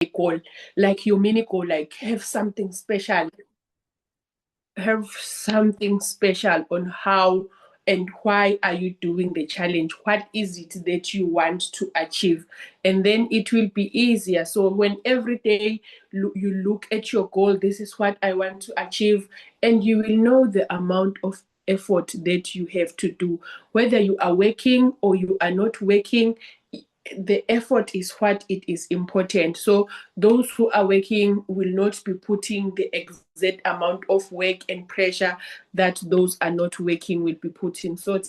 goal, like your mini goal, like have something special on how and why are you doing the challenge, what is it that you want to achieve, and then it will be easier. So when every day you look at your goal, this is what I want to achieve, and you will know the amount of effort that you have to do, whether you are working or you are not working. The effort is what it is important. So those who are working will not be putting the exact amount of work and pressure that those are not working will be putting. So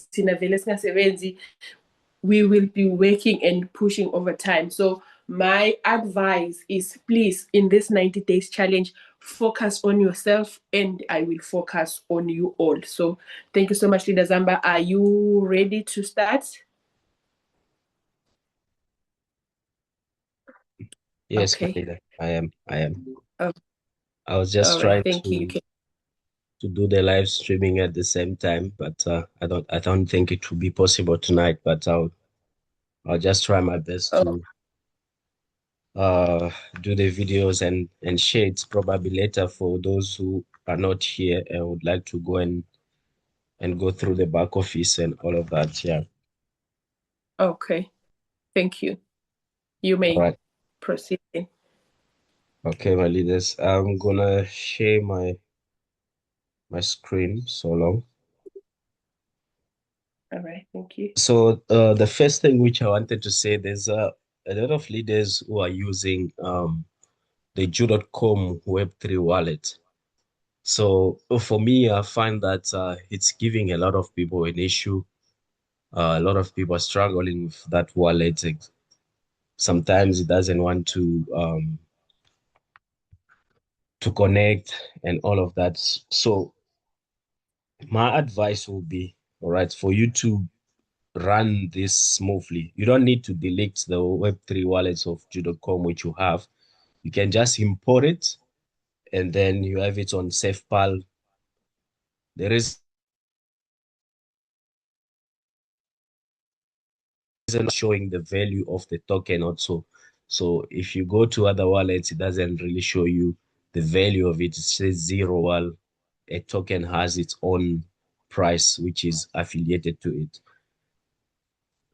we will be working and pushing over time. So my advice is, please, in this 90 days challenge, focus on yourself, and I will focus on you all. So thank you so much, Leader Zamba. Are you ready to start? Yes, Okay. Malida, I am. Oh, I was just all right. trying Thank you. to do the live streaming at the same time, but I don't think it will be possible tonight. But I'll just try my best Oh, to uh do the videos and share it probably later for those who are not here and would like to go and go through the back office and all of that. Yeah. okay. Thank you. You All may right. proceed. Okay, my leaders. I'm gonna share my screen so long. All right. Thank you. So the first thing which I wanted to say, there's a lot of leaders who are using the Jew.com Web3 wallet. So for me, I find that it's giving a lot of people an issue. A lot of people are struggling with that wallet. Sometimes it doesn't want to connect and all of that. So my advice will be, all right, for you to run this smoothly. You don't need to delete the Web3 wallets of Jew.com which you have. You can just import it and then you have it on SafePal. There is isn't showing the value of the token also. So if you go to other wallets, it doesn't really show you the value of it. It says zero while a token has its own price, which is affiliated to it.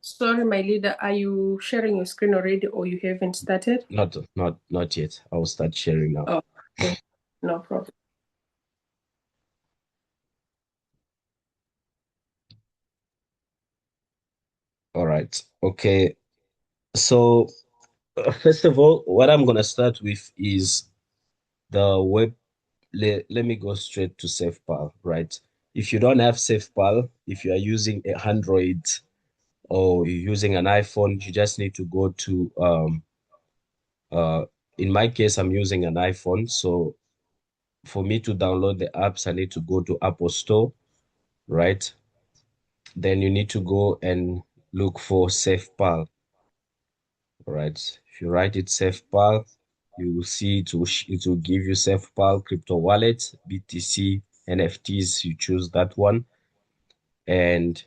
Sorry, my leader. Are you sharing your screen already, or you haven't started? Not yet. I will start sharing now. Oh, okay. No problem. All right. Okay. So first of all, what I'm gonna start with is the web. Let me go straight to SafePal, right? If you don't have SafePal, if you are using a Android or you're using an iPhone, you just need to go to in my case, I'm using an iPhone. So for me to download the apps, I need to go to Apple Store, right? Then you need to go and look for SafePal, right? If you write it SafePal, you will see it will give you SafePal crypto wallet, BTC, NFTs. You choose that one, and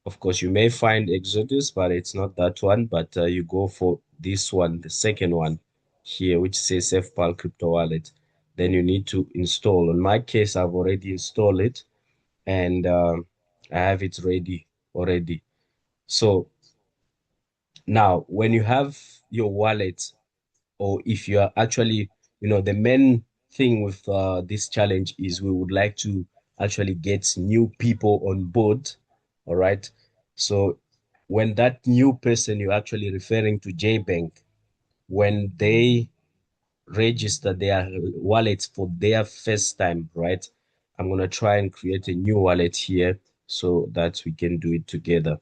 of course, you may find Exodus, but it's not that one. But you go for this one, the second one here, which says SafePal Crypto Wallet. Then you need to install. In my case, I've already installed it and I have it ready already. So now, when you have your wallet, or if you are actually, the main thing with this challenge is we would like to actually get new people on board. All right. So when that new person you're actually referring to JBank, when they register their wallet for their first time, right? I'm gonna try and create a new wallet here so that we can do it together.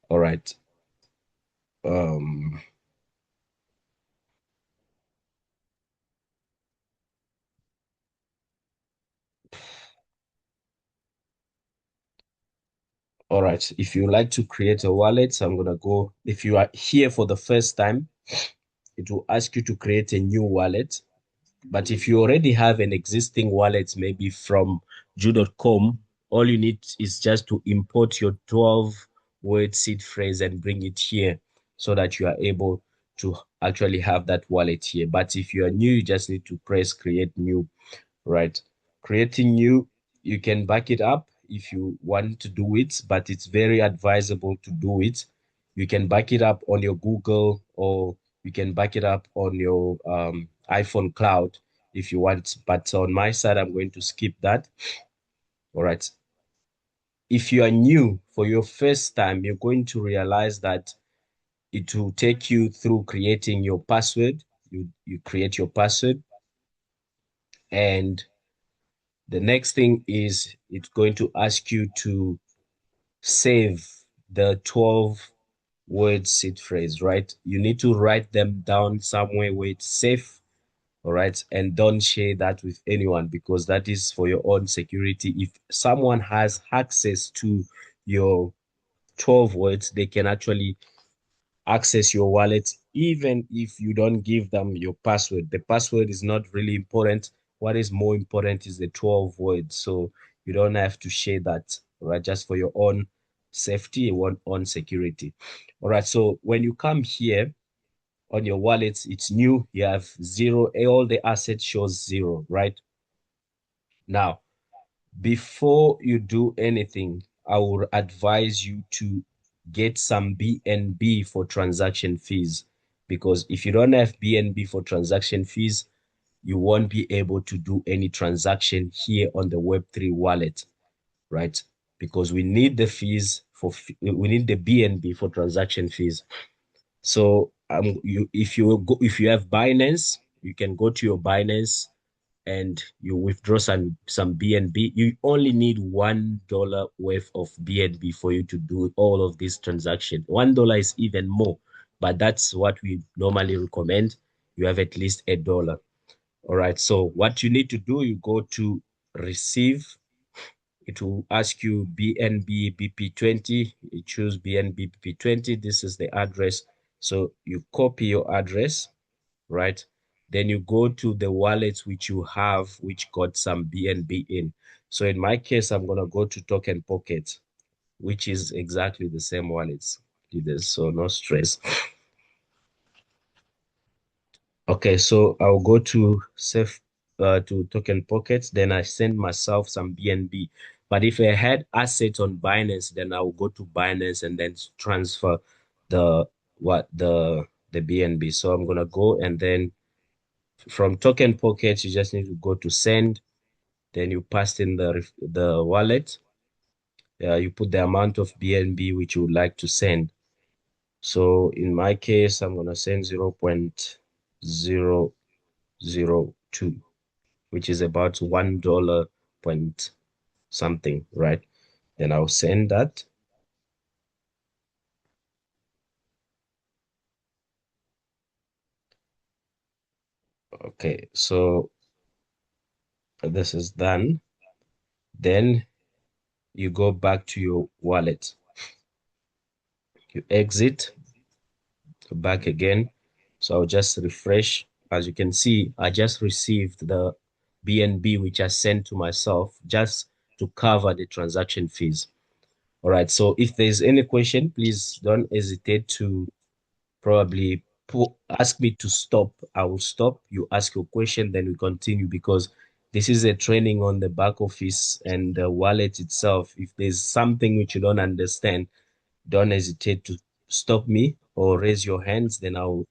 All right. Um, All right. If you like to create a wallet, I'm going to go. If you are here for the first time, it will ask you to create a new wallet. But if you already have an existing wallet, maybe from Jew.com, all you need is just to import your 12-word seed phrase and bring it here so that you are able to actually have that wallet here. But if you are new, you just need to press create new, right? Creating new, you can back it up if you want to do it, but it's very advisable to do it. You can back it up on your Google, or you can back it up on your iPhone cloud if you want. But on my side, I'm going to skip that. All right. If you are new for your first time, you're going to realize that it will take you through creating your password. You create your password, and the next thing is it's going to ask you to save the 12 word seed phrase, right? You need to write them down somewhere where it's safe, all right? And don't share that with anyone, because that is for your own security. If someone has access to your 12 words, they can actually access your wallet even if you don't give them your password. The password is not really important. What is more important is the 12 words. So you don't have to share that, right? Just for your own safety, your own security. All right. So when you come here on your wallet, it's new. You have zero. All the assets shows zero, right? Now, before you do anything, I would advise you to get some BNB for transaction fees, because if you don't have BNB for transaction fees, you won't be able to do any transaction here on the Web3 wallet, right? Because we need the fees we need the BNB for transaction fees. So if you have Binance, you can go to your Binance and you withdraw some BNB. You only need $1 worth of BNB for you to do all of these transactions. $1 is even more, but that's what we normally recommend. You have at least $1. All right. So what you need to do, you go to receive. It will ask you BNB BP20. You choose BNB BP20. This is the address. So you copy your address, right? Then you go to the wallets which you have, which got some BNB in. So in my case, I'm going to go to Token Pocket, which is exactly the same wallets. So no stress. Okay, so I'll go to to Token Pocket, then I send myself some BNB. But if I had assets on Binance, then I'll go to Binance and then transfer the the BNB. So I'm gonna go, and then from Token Pocket, you just need to go to send. Then you pass in the wallet. You put the amount of BNB which you would like to send. So in my case, I'm gonna send 0.002, which is about $1 point something, right? Then I'll send that. Okay, so this is done. Then you go back to your wallet. You exit, go back again. So I'll just refresh. As you can see, I just received the BNB which I sent to myself just to cover the transaction fees. All right. So if there's any question, please don't hesitate to probably ask me to stop. I will stop. You ask your question, then we continue, because this is a training on the back office and the wallet itself. If there's something which you don't understand, don't hesitate to stop me or raise your hands, then I'll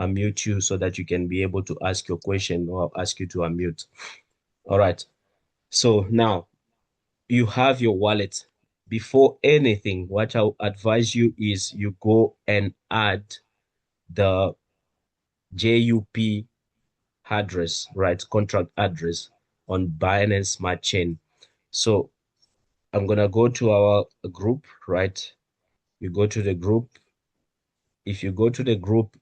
unmute you so that you can be able to ask your question, or I'll ask you to unmute. All right. So now you have your wallet. Before anything, what I'll advise you is you go and add the JUP address, right? Contract address on Binance Smart Chain. So I'm gonna go to our group, right? You go to the group. If you go to the group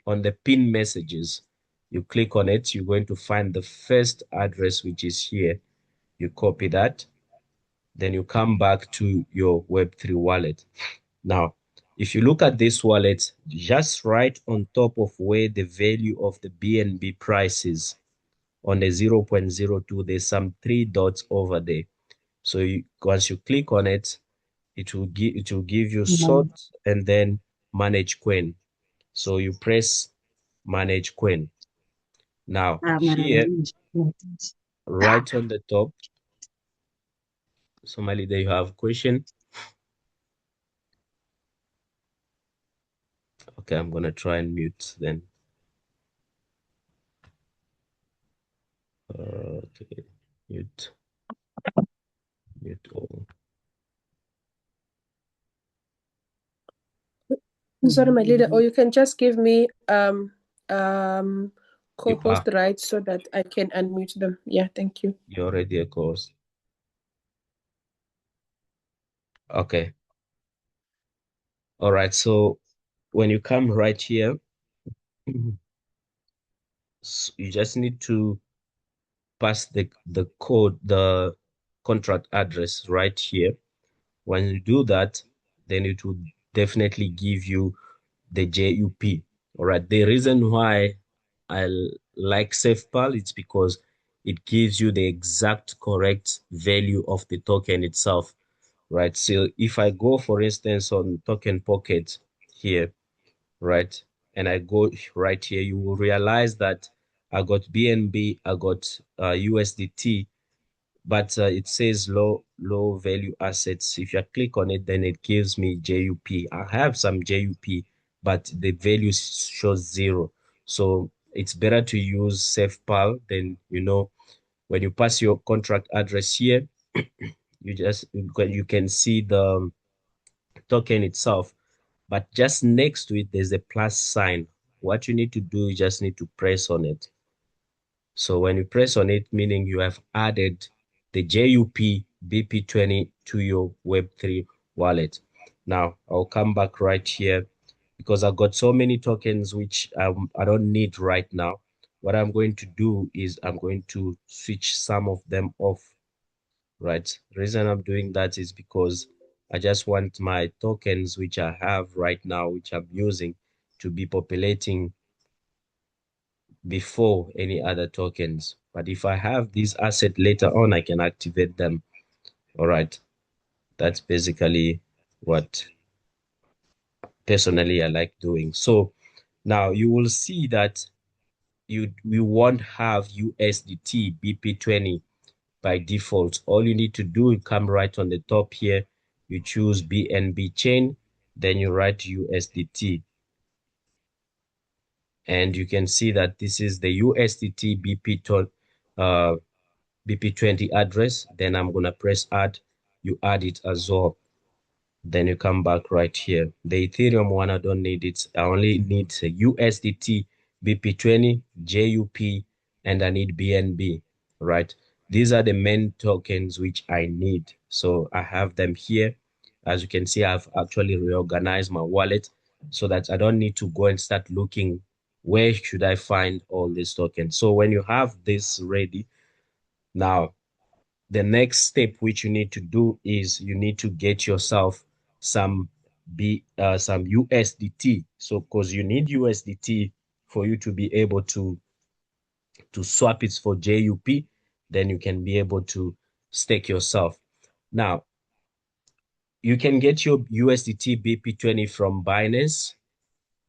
on the pin messages, you click on it, you're going to find the first address, which is here. You copy that, then you come back to your Web3 wallet. Now, if you look at this wallet, just right on top of where the value of the BNB price is, on the 0.02, there's some three dots over there. So once you click on it, it will give you sort and then manage coin. So you press manage coin. Now here, right on the top, Somali, there you have a question. Okay, I'm gonna try and mute then. Okay, mute, mute all. Sorry, my leader, or you can just give me You are co-host rights so that I can unmute them. Yeah, thank you. you're already a course. Okay. All right. So when you come right here, you just need to pass the code, the contract address right here. When you do that, then it will definitely give you the JUP. All right. The reason why I like SafePal is because it gives you the exact correct value of the token itself. Right. So if I go, for instance, on Token Pocket here, right, and I go right here, you will realize that I got BNB, I got USDT, but it says low value assets. If I click on it, then it gives me JUP. I have some JUP, but the value shows zero. So it's better to use SafePal. Then, when you pass your contract address here, you can see the token itself, but just next to it, there's a plus sign. What you need to do, you just need to press on it. So when you press on it, meaning you have added the JUP BP20 to your Web3 wallet. Now, I'll come back right here because I've got so many tokens which I don't need right now. What I'm going to do is I'm going to switch some of them off, right? The reason I'm doing that is because I just want my tokens, which I have right now, which I'm using, to be populating before any other tokens. But if I have this asset later on, I can activate them. All right. That's basically what personally I like doing. So now you will see that we won't have USDT BP20 by default. All you need to do, you come right on the top here, you choose BNB chain, then you write USDT. And you can see that this is the USDT BP20 address. Then I'm going to press add. You add it as well. Then you come back right here. The Ethereum one, I don't need it. I only need a USDT BP20, JUP, and I need BNB, right? These are the main tokens which I need. So I have them here. As you can see, I've actually reorganized my wallet so that I don't need to go and start looking where should I find all these tokens. So when you have this ready, now the next step which you need to do is you need to get yourself some some USDT. So because you need USDT for you to be able to swap it for JUP, then you can be able to stake yourself. Now you can get your USDT BP20 from Binance,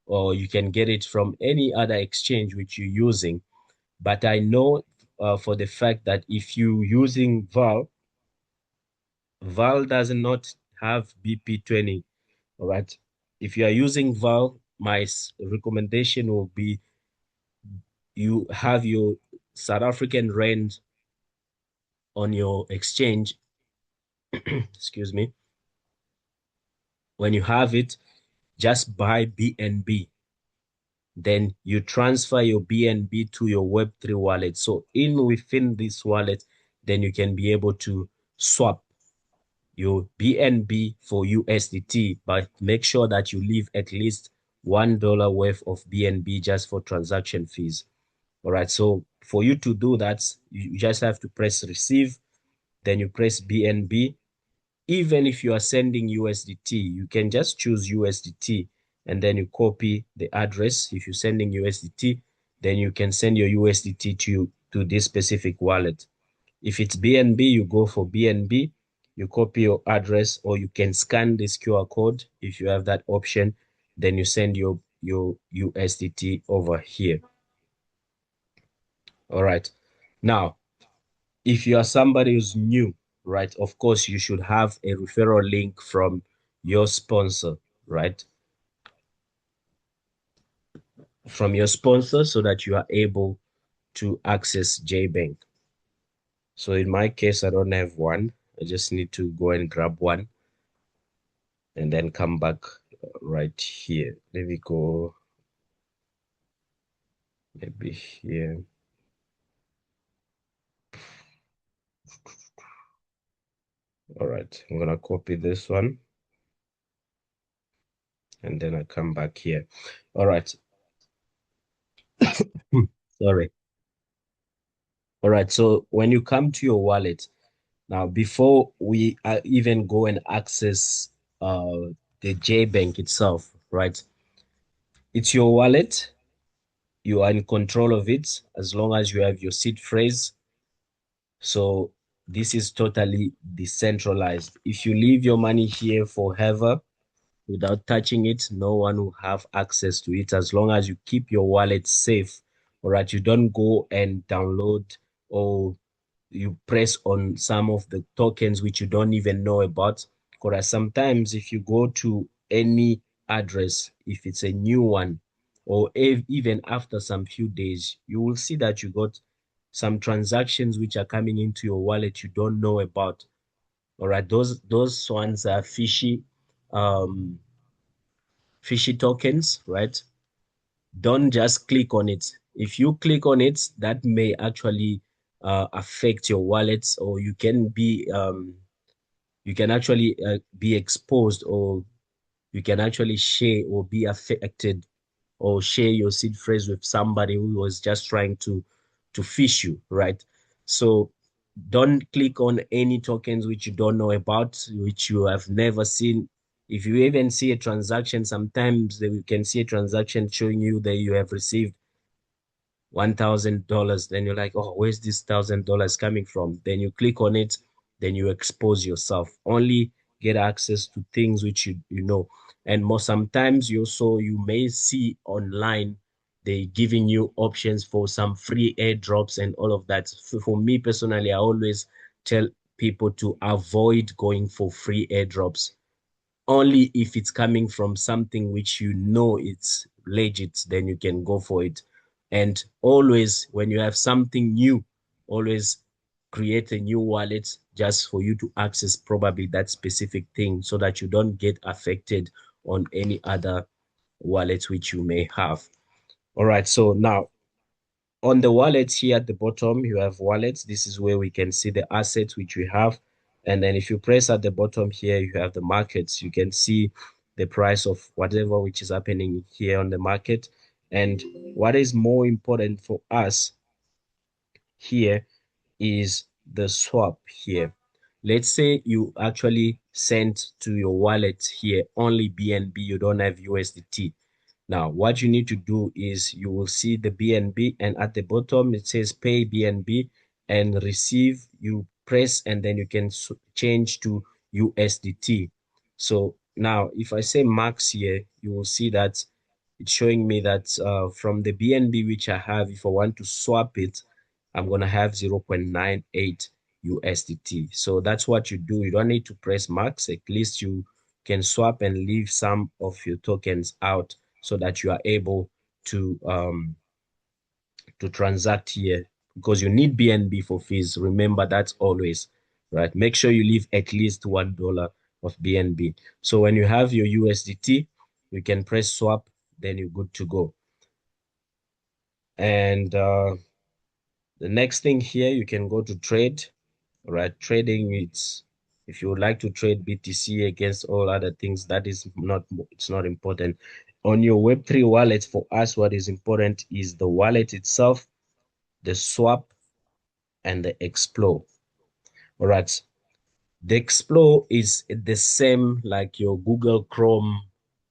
or you can get it from any other exchange which you're using. But I know for the fact that if you're using Val does not have BP20. All right. If you are using Val, my recommendation will be you have your South African rand on your exchange. Excuse me. When you have it, just buy BNB. Then you transfer your BNB to your Web3 wallet. So within this wallet, then you can be able to swap your BNB for USDT, but make sure that you leave at least $1 worth of BNB just for transaction fees. All right. So for you to do that, you just have to press receive, then you press BNB. Even if you are sending USDT, you can just choose USDT and then you copy the address. If you're sending USDT, then you can send your USDT to this specific wallet. If it's BNB, you go for BNB, you copy your address, or you can scan this QR code if you have that option. Then you send your your USDT over here. All right. Now, if you are somebody who's new, right, of course, you should have a referral link from your sponsor, right? From your sponsor so that you are able to access JBank. So in my case, I don't have one. I just need to go and grab one and then come back right here. Let me go maybe here. All right, I'm gonna copy this one and then I come back here. All right. Sorry. All right, so when you come to your wallet, now before we even go and access the JBank itself, right? It's your wallet. You are in control of it as long as you have your seed phrase. So this is totally decentralized. If you leave your money here forever without touching it, no one will have access to it as long as you keep your wallet safe. All right, you don't go and download or you press on some of the tokens which you don't even know about. Because sometimes if you go to any address, if it's a new one, or even after some few days, you will see that you got some transactions which are coming into your wallet you don't know about. All right, those ones are um, fishy tokens, right? Don't just click on it. If you click on it, that may actually affect your wallets, or you can actually be exposed, or you can actually share or be affected or share your seed phrase with somebody who was just trying to fish you, right? So don't click on any tokens which you don't know about, which you have never seen. If you even see a transaction, sometimes you can see a transaction showing you that you have received $1,000. Then you're like, oh, where's this $1,000 coming from? Then you click on it, then you expose yourself. Only get access to things which you know. And more sometimes you may see online they giving you options for some free airdrops and all of that. For me personally, I always tell people to avoid going for free airdrops only if it's coming from something which you know it's legit, then you can go for it. And always, when you have something new, always create a new wallet just for you to access probably that specific thing so that you don't get affected on any other wallet which you may have. All right, so now on the wallets here at the bottom, you have wallets. This is where we can see the assets which we have. And then if you press at the bottom here, you have the markets. You can see the price of whatever which is happening here on the market. And what is more important for us here is the swap here. Let's say you actually sent to your wallet here only BNB, you don't have USDT. Now, what you need to do is you will see the BNB, and at the bottom it says pay BNB and receive. You press and then you can change to USDT. So now if I say max here, you will see that it's showing me that from the BNB which I have, if I want to swap it, I'm going to have 0.98 USDT. So that's what you do. You don't need to press max. At least you can swap and leave some of your tokens out so that you are able to transact here, because you need BNB for fees. Remember that always, right? Make sure you leave at least $1 of BNB. So when you have your USDT, you can press swap, then you're good to go. And the next thing here, you can go to trade. All right, trading, it's if you would like to trade BTC against all other things, that is not, it's not important. On your Web3 wallet, for us, what is important is the wallet itself, the swap, and the explore. All right, the explore is the same like your Google Chrome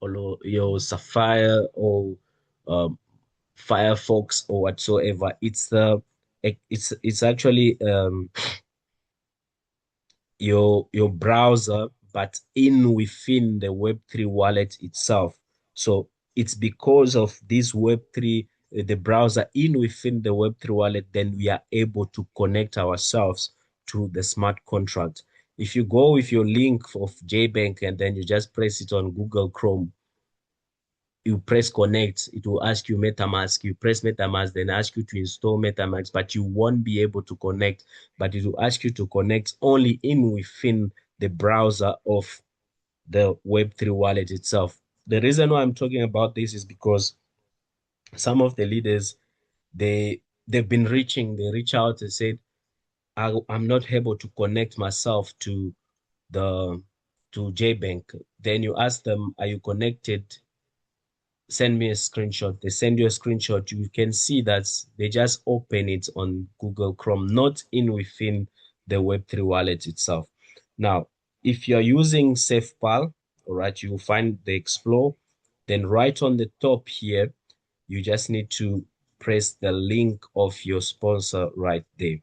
or your Sapphire or um, Firefox or whatsoever. It's actually your browser, but in within the Web3 wallet itself. So it's because of this Web3, the browser in within the Web3 wallet, then we are able to connect ourselves to the smart contract. If you go with your link of JBank and then you just press it on Google Chrome, you press connect, it will ask you MetaMask. You press MetaMask, then ask you to install MetaMask, but you won't be able to connect. But it will ask you to connect only in within the browser of the Web3 wallet itself. The reason why I'm talking about this is because some of the leaders, they've been they reach out and said, I'm not able to connect myself the to JBank. Then you ask them, are you connected? Send me a screenshot. They send you a screenshot. You can see that they just open it on Google Chrome, not in within the Web3 wallet itself. Now, if you're using SafePal, all right, you will find the Explore. Then right on the top here, you just need to press the link of your sponsor right there.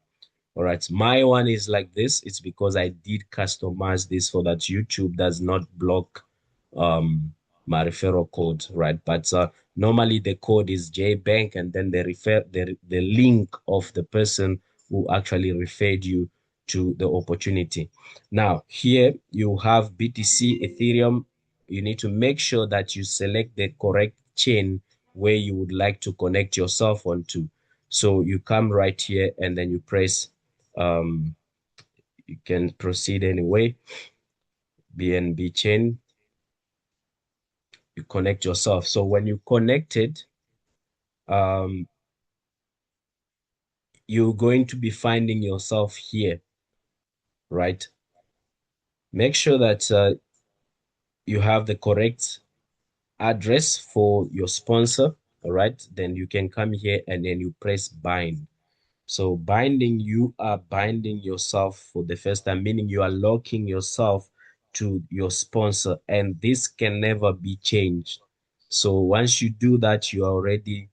All right, my one is like this. It's because I did customize this so that YouTube does not block my referral code, right? But normally the code is JBank and then the link of the person who actually referred you to the opportunity. Now, here you have BTC, Ethereum. You need to make sure that you select the correct chain where you would like to connect yourself onto. So you come right here and then you press um, you can proceed anyway. BNB chain, you connect yourself. So when you connected, um, you're going to be finding yourself here, right? Make sure that you have the correct address for your sponsor, all right? Then you can come here and then you press bind. So binding, you are binding yourself for the first time, meaning you are locking yourself to your sponsor, and this can never be changed. So once you do that, you are already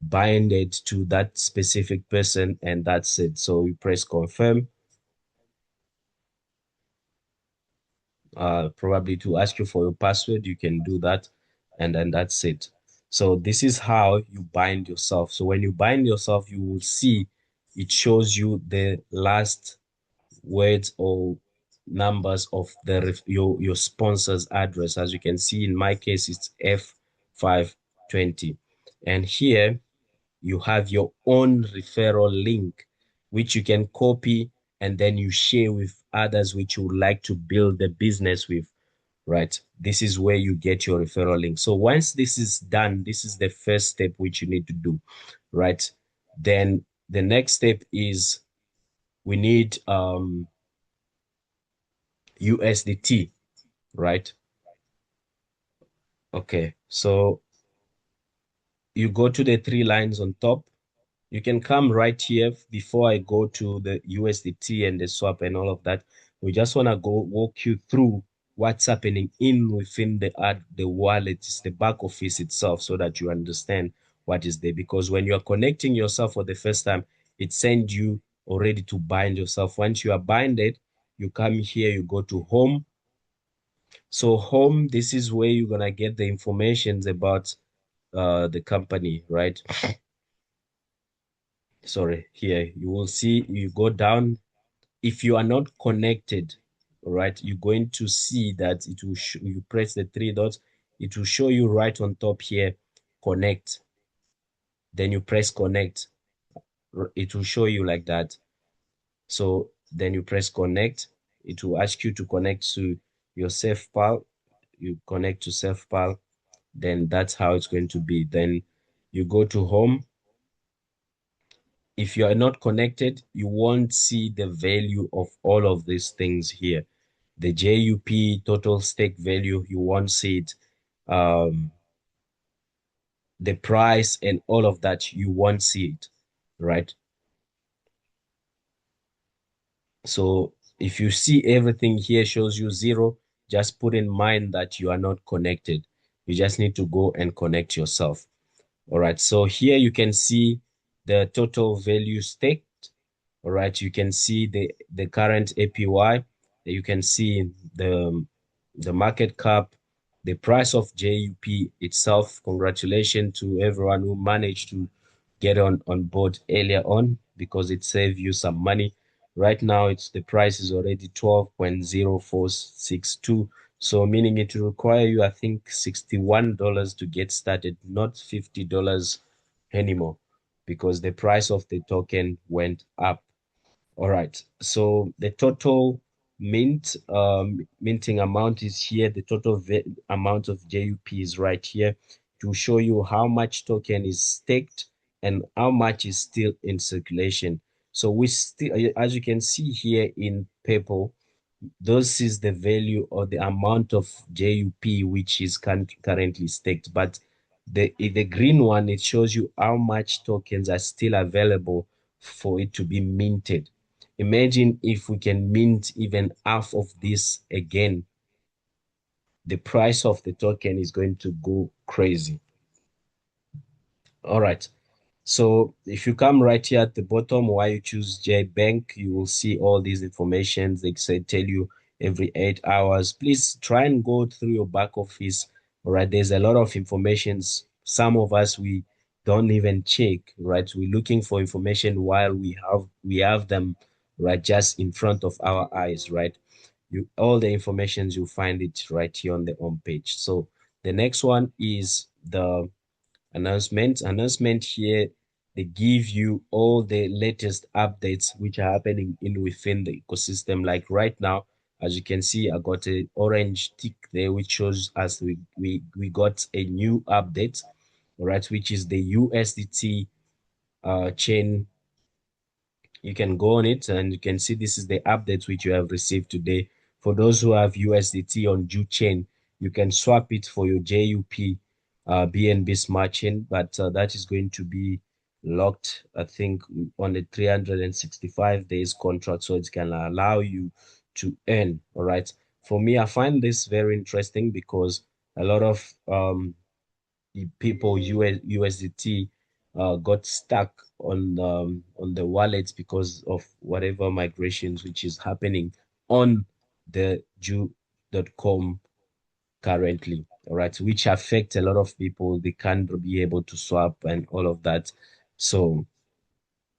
binded to that specific person, and that's it. So we press confirm, probably to ask you for your password, you can do that, and then that's it. So this is how you bind yourself. So when you bind yourself, you will see it shows you the last words or numbers of your sponsor's address. As you can see, in my case, it's F520. And here you have your own referral link, which you can copy and then you share with others which you would like to build the business with, right? This is where you get your referral link. So once this is done, this is the first step which you need to do, right? Then the next step is we need USDT, right? Okay, so you go to the three lines on top. You can come right here before I go to the USDT and the swap and all of that. We just want to go walk you through what's happening within the wallet, the back office itself, so that you understand what is there. Because when you are connecting yourself for the first time, it sends you already to bind yourself. Once you are binded, you come here, you go to home. So home, this is where you're gonna get the informations about the company, right? Sorry, here you will see you go down. If you are not connected, right, you're going to see that it will you press the three dots, it will show you right on top here, connect. Then you press connect. It will show you like that. So then you press connect. It will ask you to connect to your SafePal. You connect to SafePal. Then that's how it's going to be. Then you go to home. If you are not connected, you won't see the value of all of these things here. The JUP total stake value, you won't see it. Um, the price and all of that, you won't see it, right? So if you see everything here shows you zero, just put in mind that you are not connected. You just need to go and connect yourself. All right, so here you can see the total value staked. All right, you can see the current APY. You can see the market cap. the price of JUP itself. Congratulations to everyone who managed to get on board earlier on because it saved you some money. Right now, it's the price is already 12.0462. So meaning it will require you, I think, $61 to get started, not $50 anymore, because the price of the token went up. All right. So the total minting amount is here. The total amount of JUP is right here to show you how much token is staked and how much is still in circulation. So we still, as you can see here in purple, this is the value or the amount of JUP which is currently staked. But the green one, it shows you how much tokens are still available for it to be minted. Imagine if we can mint even half of this again, the price of the token is going to go crazy. All right. So if you come right here at the bottom, why you choose JBank, you will see all these informations. They say tell you every 8 hours. Please try and go through your back office. All right. There's a lot of informations. Some of us we don't even check, right? We're looking for information while we have them right just in front of our eyes, right? You all the informations you find it right here on the home page. So the next one is the announcement here. They give you all the latest updates which are happening in within the ecosystem. Like right now, as you can see, I got an orange tick there which shows us we got a new update, right, which is the USDT chain. You can go on it and you can see this is the updates which you have received today. For those who have USDT on Ju chain, you can swap it for your JUP BNB Smart Chain, but that is going to be locked, I think, on the 365 days contract, so it can allow you to earn. All right. For me, I find this very interesting because a lot of people USDT got stuck on the wallets because of whatever migrations which is happening on the Jew.com currently, all right, which affect a lot of people. They can't be able to swap and all of that. So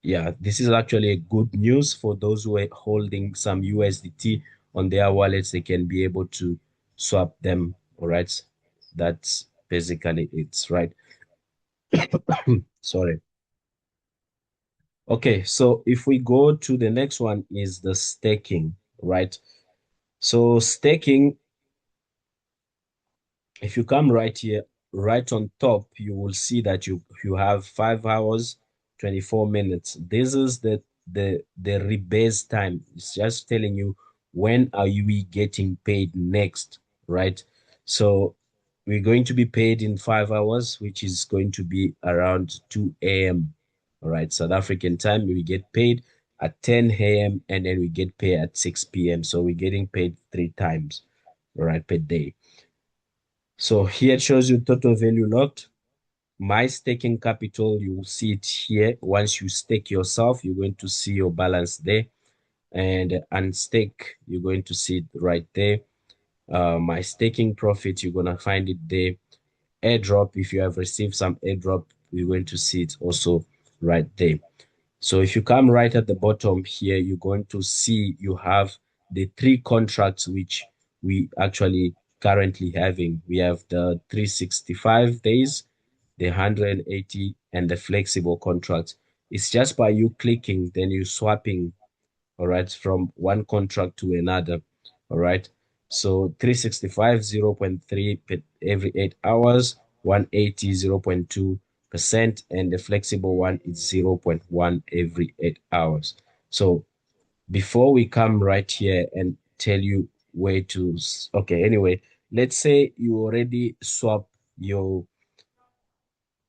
yeah, this is actually a good news for those who are holding some USDT on their wallets. They can be able to swap them, all right. That's basically it, right? Sorry. Okay, so if we go to the next one is the staking, right? So staking, if you come right here, right on top, you will see that you have 5 hours, 24 minutes. This is the rebase time. It's just telling you when are we getting paid next, right? So we're going to be paid in 5 hours, which is going to be around 2 a.m. All right, South African time. We get paid at 10 a.m. and then we get paid at 6 p.m. So we're getting paid 3 times, all right, per day. So here it shows you total value locked. My staking capital, you will see it here. Once you stake yourself, you're going to see your balance there. And unstake, you're going to see it right there. My staking profit, you're going to find it there. Airdrop, if you have received some airdrop, you're going to see it also right there. So if you come right at the bottom here, you're going to see you have the three contracts which we actually currently having. We have the 365 days, the 180, and the flexible contract. It's just by you clicking, then you swapping, all right, from one contract to another, all right. So 365, 0.3 every 8 hours, 180, 0.2%, and the flexible one is 0.1 every 8 hours. So before we come right here and tell you where to, okay, anyway, let's say you already swap your,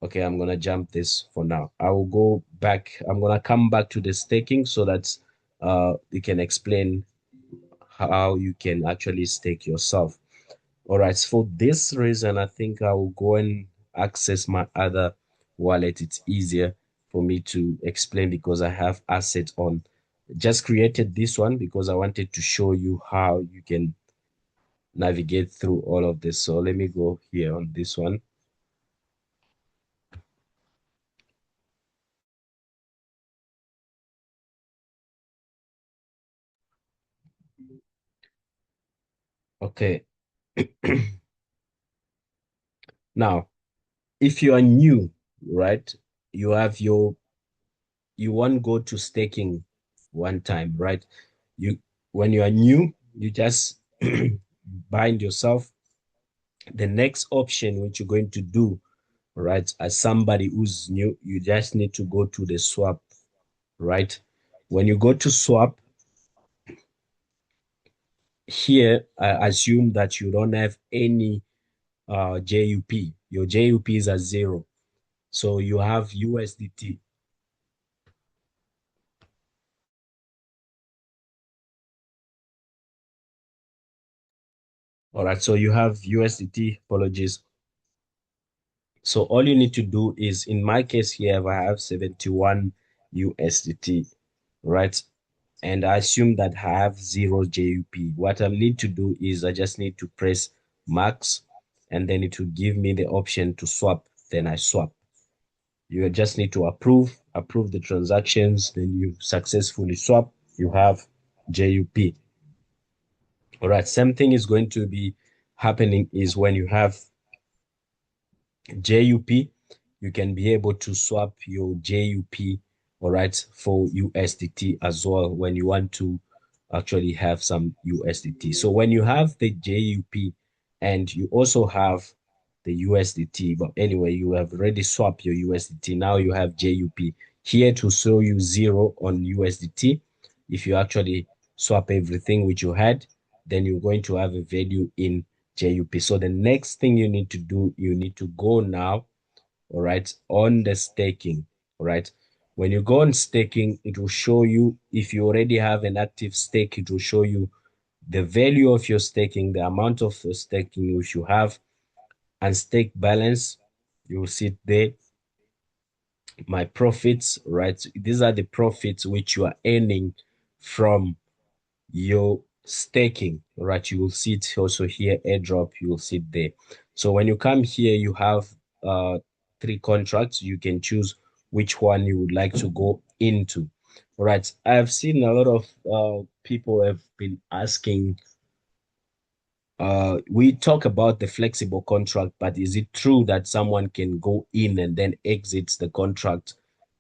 okay, I'm gonna jump this for now. I will go back. I'm gonna come back to the staking so that we can explain how you can actually stake yourself. All right, so for this reason, I think I will go and access my other wallet. It's easier for me to explain because I have assets on. Just created this one because I wanted to show you how you can navigate through all of this. So let me go here on this one. Okay. Now, if you are new, right, you have your, you want go to staking one time, right? You, when you are new, you just bind yourself. The next option which you're going to do, right, as somebody who's new, you just need to go to the swap, right? When you go to swap, here, I assume that you don't have any JUP. Your JUP is at zero. So you have USDT. All right, so you have USDT, apologies. So all you need to do is, in my case here, I have 71 USDT, right? And I assume that I have zero JUP. What I need to do is I just need to press max, and then it will give me the option to swap. Then I swap. You just need to approve the transactions, then you successfully swap. You have JUP. All right, same thing is going to be happening is when you have JUP, you can be able to swap your JUP, all right, for USDT as well when you want to actually have some USDT. So when you have the JUP and you also have the USDT, but anyway, you have already swapped your USDT. Now you have JUP here to show you zero on USDT. If you actually swap everything which you had, then you're going to have a value in JUP. So the next thing you need to do, you need to go now, all right, on the staking, all right. When you go on staking, it will show you if you already have an active stake, it will show you the value of your staking, the amount of staking which you have, and stake balance. You will see it there, my profits, right? These are the profits which you are earning from your staking, right? You will see it also here, airdrop, you will see it there. So when you come here, you have three contracts. You can choose which one you would like to go into. All right. I've seen a lot of people have been asking, we talk about the flexible contract, but is it true that someone can go in and then exit the contract?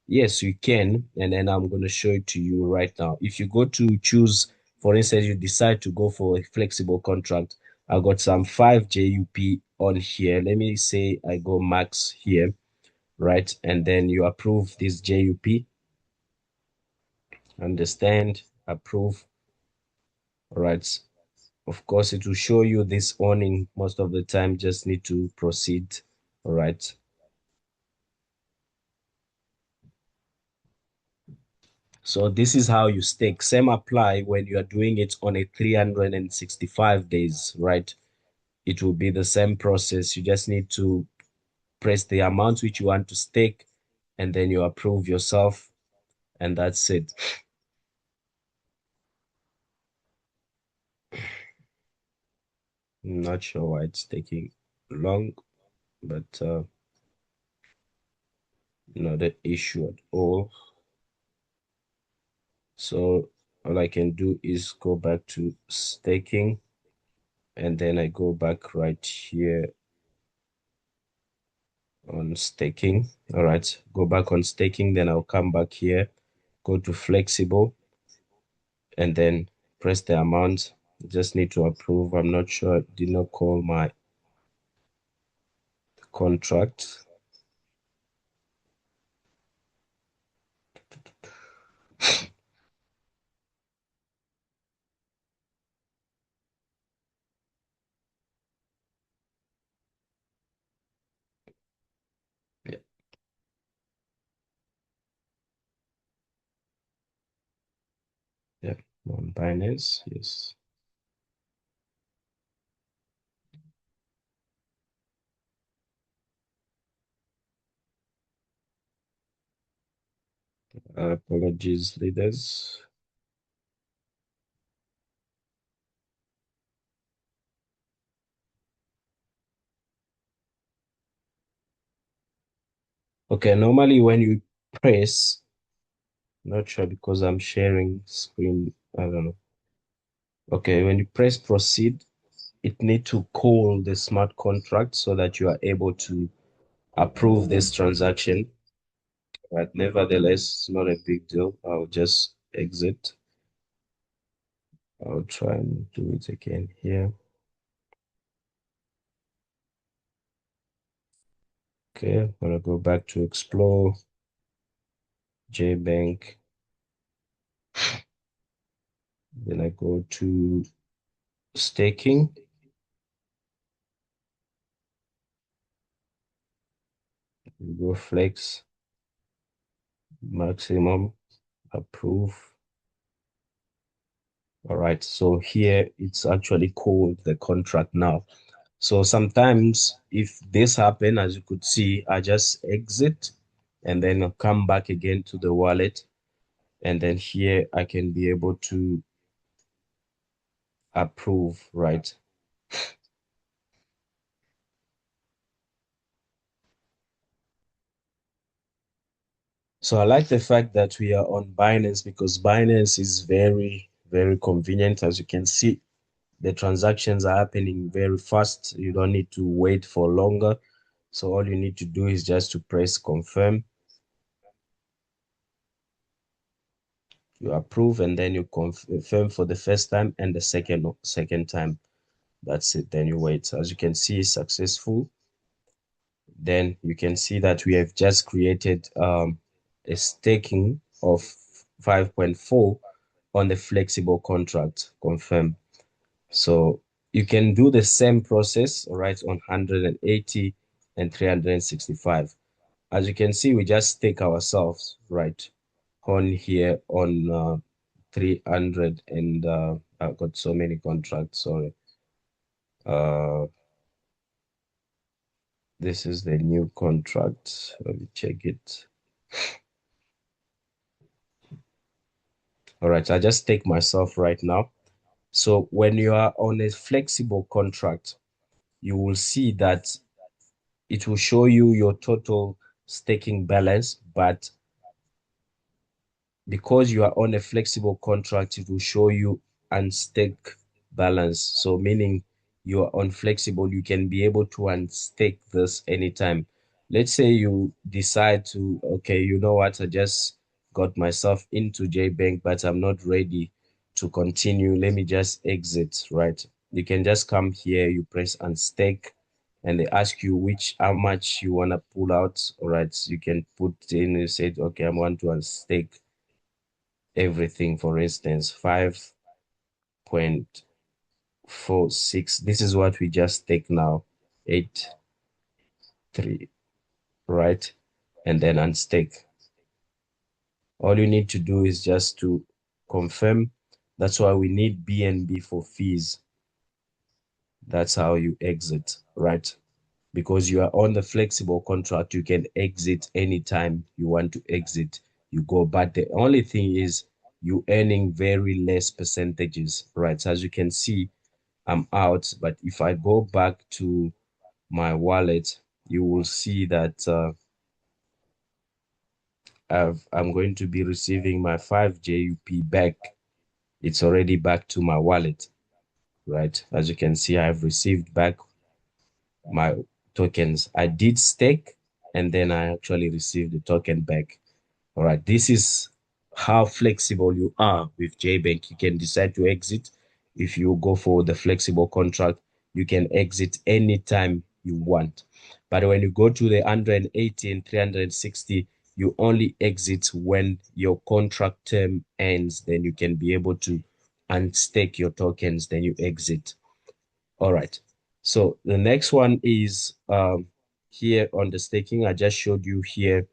Yes, you can. And then I'm going to show it to you right now. If you go to choose, for instance, you decide to go for a flexible contract, I got some 5 JUP on here. Let me say I go max here, right? And then you approve this JUP, understand, approve, right? Of course, it will show you this owning most of the time, just need to proceed, all right? So this is how you stake. Same apply when you are doing it on a 365 days, right? It will be the same process. You just need to press the amount which you want to stake, and then you approve yourself, and that's it. I'm not sure why it's taking long, but not an issue at all. So all I can do is go back to staking, and then I go back right here on staking. All right, go back on staking, then I'll come back here, go to flexible, and then press the amount. Just need to approve. I'm not sure, I did not call my contract. Yeah, yeah, on Binance, yes. Apologies, leaders. Okay, normally when you press, not sure because I'm sharing screen, I don't know. Okay, when you press proceed, it need to call the smart contract so that you are able to approve this transaction. But nevertheless, it's not a big deal. I'll just exit. I'll try and do it again here. Okay, I'm gonna go back to explore JBank. Then I go to staking. We go flex maximum approve. All right, so here it's actually called the contract now. So sometimes if this happen, as you could see, I just exit and then I'll come back again to the wallet. And then here I can be able to approve, right? So I like the fact that we are on Binance because Binance is very, very convenient. As you can see, the transactions are happening very fast. You don't need to wait for longer. So all you need to do is just to press confirm. You approve and then you confirm for the first time and the second time. That's it. Then you wait. As you can see, successful. Then you can see that we have just created a staking of 5.4 on the flexible contract. Confirm. So you can do the same process, all right, on 180 and 365. As you can see, we just stake ourselves, right, on here on 300 and I've got so many contracts, sorry. Uh, this is the new contract. Let me check it. All right, I just take myself right now. So when you are on a flexible contract, you will see that it will show you your total staking balance, but because you are on a flexible contract, it will show you unstake balance. So meaning you are on flexible, you can be able to unstake this anytime. Let's say you decide to, okay, you know what, I just got myself into JBank, but I'm not ready to continue. Let me just exit, right? You can just come here, you press unstake, and they ask you which how much you want to pull out. All right, you can put in, you said, okay, I want to unstake everything, for instance, 5.46. This is what we just take now, 8.3, right? And then unstake. All you need to do is just to confirm. That's why we need BNB for fees. That's how you exit, right? Because you are on the flexible contract, you can exit anytime you want to exit. You go, but the only thing is you earning very less percentages, right? So as you can see, I'm out. But if I go back to my wallet, you will see that I'm going to be receiving my 5 JUP back. It's already back to my wallet, right? As you can see, I've received back my tokens. I did stake and then I actually received the token back. All right, this is how flexible you are with JBank. You can decide to exit. If you go for the flexible contract, you can exit anytime you want. But when you go to the 180 and 360, you only exit when your contract term ends. Then you can be able to unstake your tokens, then you exit. All right. So the next one is here on the staking. I just showed you here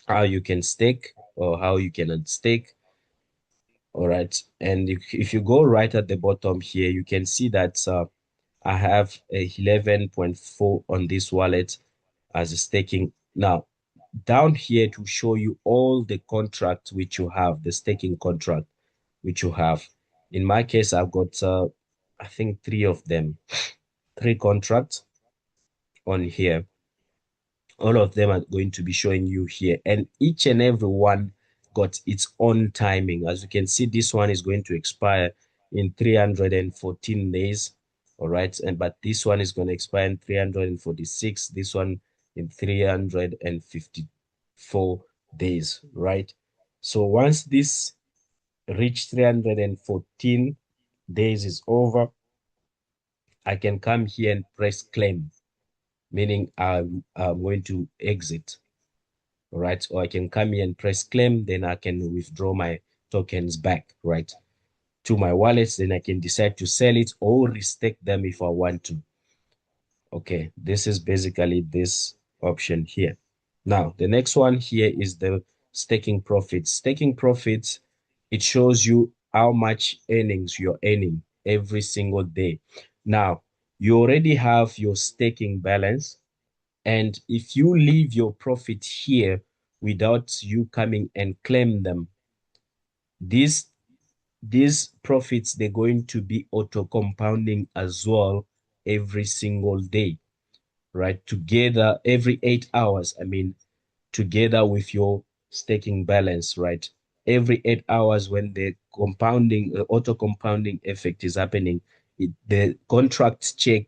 how you can stake or how you can unstake. All right. And if you go right at the bottom here, you can see that I have a 11.4 on this wallet as a staking. Now, down here to show you all the contracts which you have, the staking contract which you have. In my case, I've got, I think, three of them, three contracts on here. All of them are going to be showing you here, and each and every one got its own timing. As you can see, this one is going to expire in 314 days. All right, and but this one is going to expire in 346, this one in 354 days, right? So once this reach 314 days is over, I can come here and press claim, meaning I'm going to exit. Right? Or I can come here and press claim, then I can withdraw my tokens back, right, to my wallets. Then I can decide to sell it or restake them if I want to. Okay, this is basically this option here. Now, the next one here is the staking profits. Staking profits, it shows you how much earnings you're earning every single day. Now, you already have your staking balance. And if you leave your profit here without you coming and claim them, these these profits, they're going to be auto compounding as well every single day, right? Together every 8 hours. I mean, together with your staking balance, right? Every 8 hours when the compounding, auto compounding effect is happening, the contracts check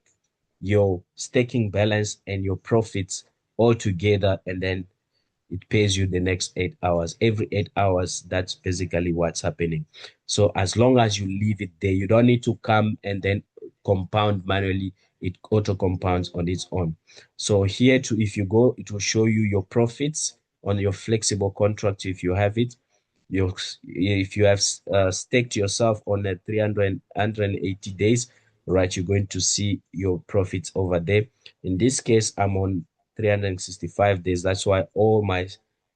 your staking balance and your profits all together, and then it pays you the next 8 hours. Every 8 hours, that's basically what's happening. So as long as you leave it there, you don't need to come and then compound manually. It auto compounds on its own. So here too, if you go, it will show you your profits on your flexible contract if you have it. If you have staked yourself on a 380 days, right, you're going to see your profits over there. In this case, I'm on 365 days. That's why all my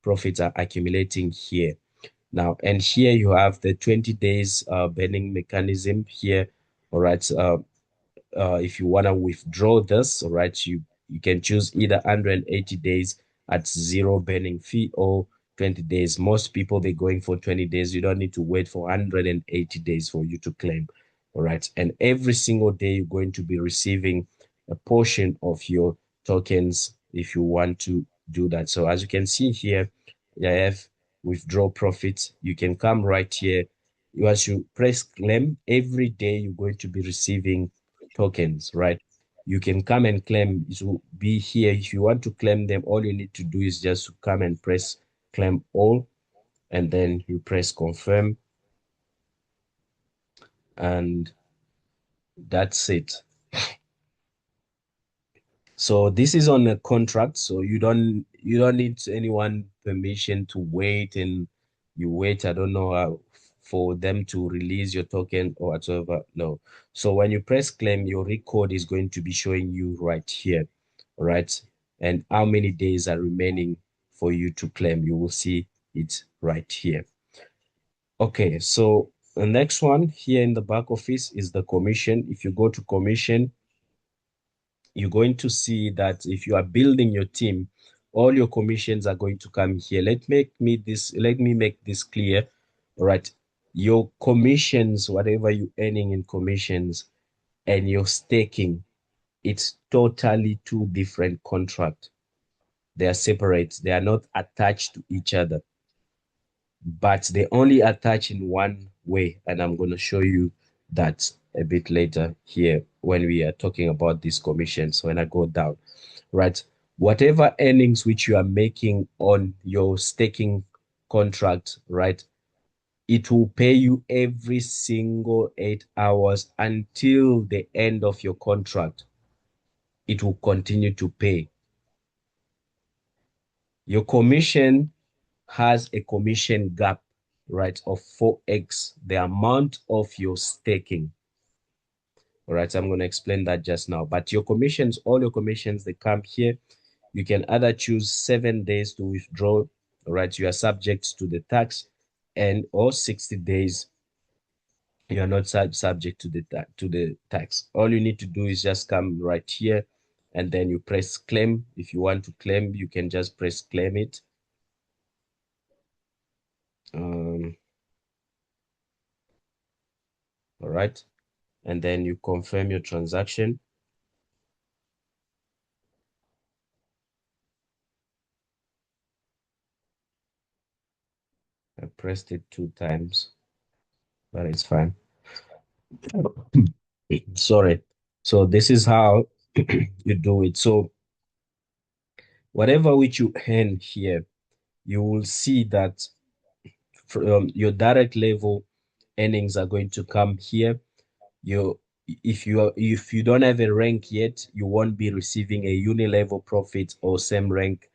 profits are accumulating here. Now, and here you have the 20 days burning mechanism here. All right. If you want to withdraw this, all right, you can choose either 180 days at zero burning fee or 20 days. Most people, they're going for 20 days. You don't need to wait for 180 days for you to claim. All right. And every single day, you're going to be receiving a portion of your tokens if you want to do that. So as you can see here, I have withdraw profits. You can come right here. As you press claim, every day you're going to be receiving tokens, right? You can come and claim. It will be here. If you want to claim them, all you need to do is just come and press claim all, and then you press confirm, and that's it. So this is on a contract, so you don't need anyone permission to wait, and you wait, I don't know how, for them to release your token or whatever. No. So when you press claim, your record is going to be showing you right here, right? And how many days are remaining for you to claim. You will see it right here. Okay, so the next one here in the back office is the commission. If you go to commission, you're going to see that if you are building your team, all your commissions are going to come here. Let me make this clear. All right. Your commissions, whatever you're earning in commissions, and your staking, it's totally two different contracts. They are separate. They are not attached to each other, but they only attach in one way. And I'm going to show you that a bit later here when we are talking about these commissions, when I go down, right? Whatever earnings which you are making on your staking contract, right? It will pay you every single 8 hours until the end of your contract. It will continue to pay. Your commission has a commission gap, right, of 4x the amount of your staking. All right, so I'm going to explain that just now. But your commissions, all your commissions, they come here. You can either choose 7 days to withdraw, all right? You are subject to the tax, and or 60 days you are not subject to the tax. All you need to do is just come right here, and then you press claim. If you want to claim, you can just press claim it. Um, all right, and then you confirm your transaction. pressed it 2 times, but it's fine. Sorry. So this is how you do it. So whatever which you earn here, you will see that from your direct level earnings are going to come here. You if you don't have a rank yet, you won't be receiving a uni level profit or same rank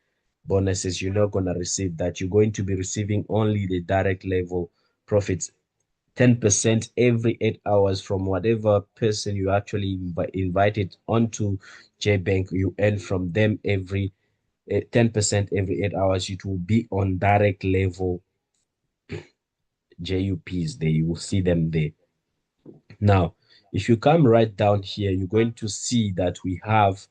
bonuses. You're not gonna receive that. You're going to be receiving only the direct level profits. 10% every 8 hours from whatever person you actually invited onto JBank. You earn from them every 10% every 8 hours. It will be on direct level JUPs there. You will see them there. Now, if you come right down here, you're going to see that we have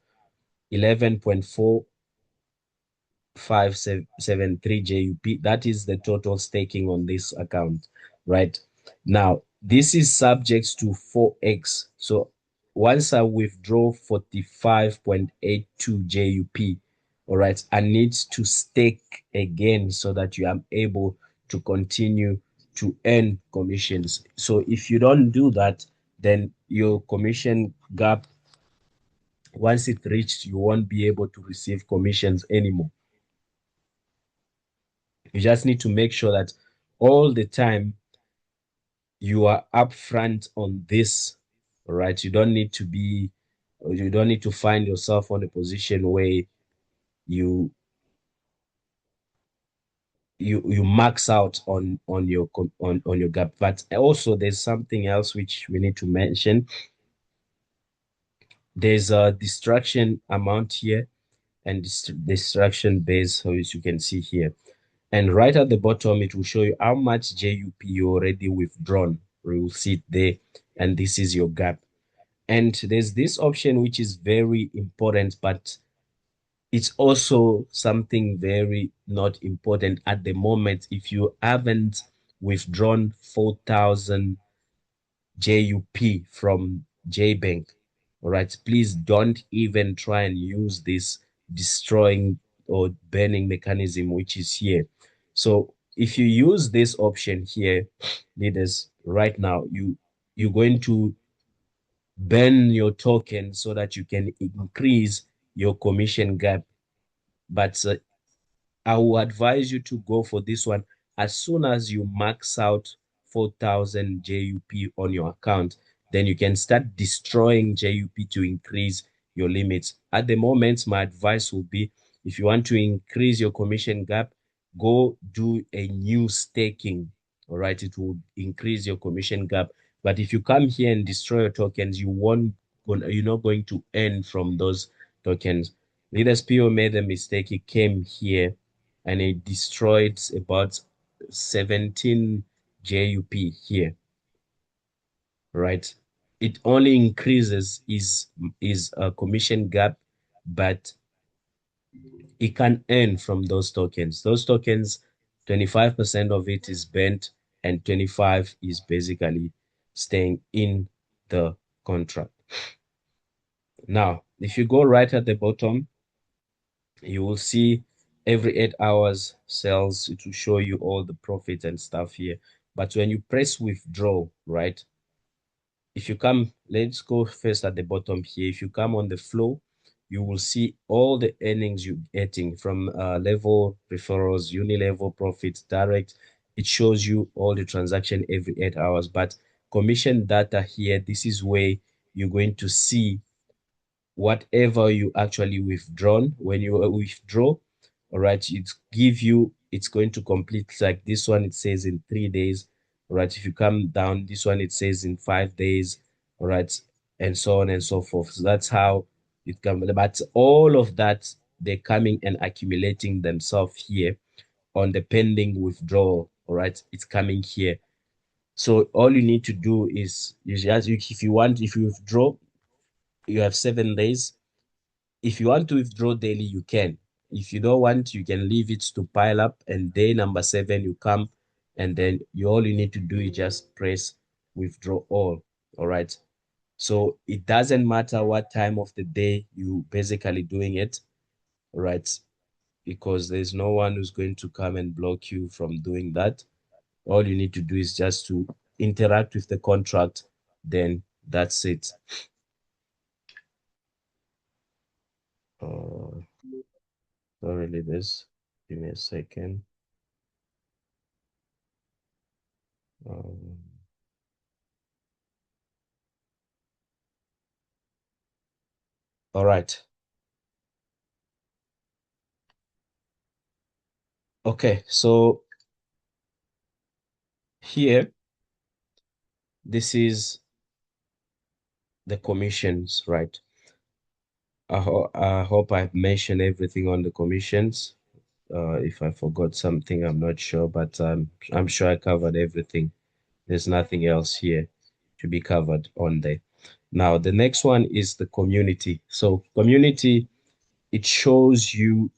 11.4573 JUP. That is the total staking on this account, right? Now, this is subject to 4x. So once I withdraw 45.82 JUP, all right, I need to stake again so that you are able to continue to earn commissions. So if you don't do that, then your commission gap, once it reached, you won't be able to receive commissions anymore. You just need to make sure that all the time you are upfront on this, right? You don't need to find yourself on a position where you you max out on your gap. But also there's something else which we need to mention. There's a distraction amount here and distraction base, so as you can see here. And right at the bottom, it will show you how much JUP you already withdrawn. You will see it there, and this is your gap. And there's this option which is very important, but it's also something very not important at the moment. If you haven't withdrawn 4,000 JUP from JBank, all right, please don't even try and use this destroying or burning mechanism which is here. So if you use this option here, leaders, right now, you're going to burn your token so that you can increase your commission gap. But I will advise you to go for this one as soon as you max out 4,000 JUP on your account. Then you can start destroying JUP to increase your limits. At the moment, my advice will be if you want to increase your commission gap, go do a new staking. All right, it will increase your commission gap. But if you come here and destroy your tokens, you're not going to earn from those tokens. Leaders PO made a mistake. He came here and it destroyed about 17 JUP here, right? It only increases is a commission gap, but it can earn from those tokens. Those tokens, 25% of it is bent and 25 is basically staying in the contract. Now, if you go right at the bottom, you will see every 8 hours sells. It will show you all the profit and stuff here. But when you press withdraw, right? If you come, let's go first at the bottom here. If you come on the flow, you will see all the earnings you're getting from level referrals, uni level profits, direct. It shows you all the transaction every 8 hours. But commission data here, this is where you're going to see whatever you actually withdrawn. When you withdraw, all right, it's going to complete like this one. It says in 3 days. All right, if you come down, this one it says in 5 days. All right, and so on and so forth. So that's how it comes. But all of that, they're coming and accumulating themselves here on the pending withdrawal. All right, it's coming here. So all you need to do is if you withdraw, you have 7 days. If you want to withdraw daily, you can. If you don't want, you can leave it to pile up, and day number 7 you come, and then all you need to do is just press withdraw all right. So it doesn't matter what time of the day you basically doing it, right? Because there's no one who's going to come and block you from doing that. All you need to do is just to interact with the contract, then that's it. Sorry, leaders, give me a second. Um, all right. Okay, so here, this is the commissions, right? I hope I've mentioned everything on the commissions. If I forgot something, I'm not sure, but I'm sure I covered everything. There's nothing else here to be covered on there. Now, the next one is the community. So community, it shows you,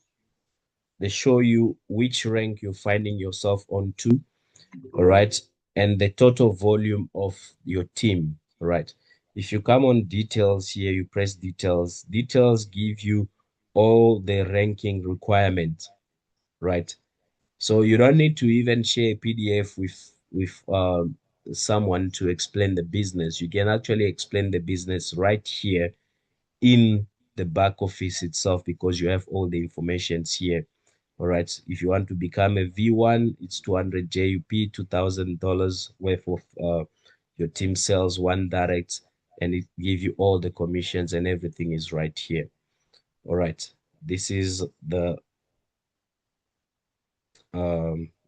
they show you which rank you're finding yourself onto, all right, and the total volume of your team, all right. If you come on details here, you press details. Details give you all the ranking requirements, right? So you don't need to even share a PDF with someone to explain the business. You can actually explain the business right here in the back office itself because you have all the informations here. All right. If you want to become a V1, it's 200 JUP, $2,000 worth of your team sells, one direct, and it give you all the commissions and everything is right here. All right. This is the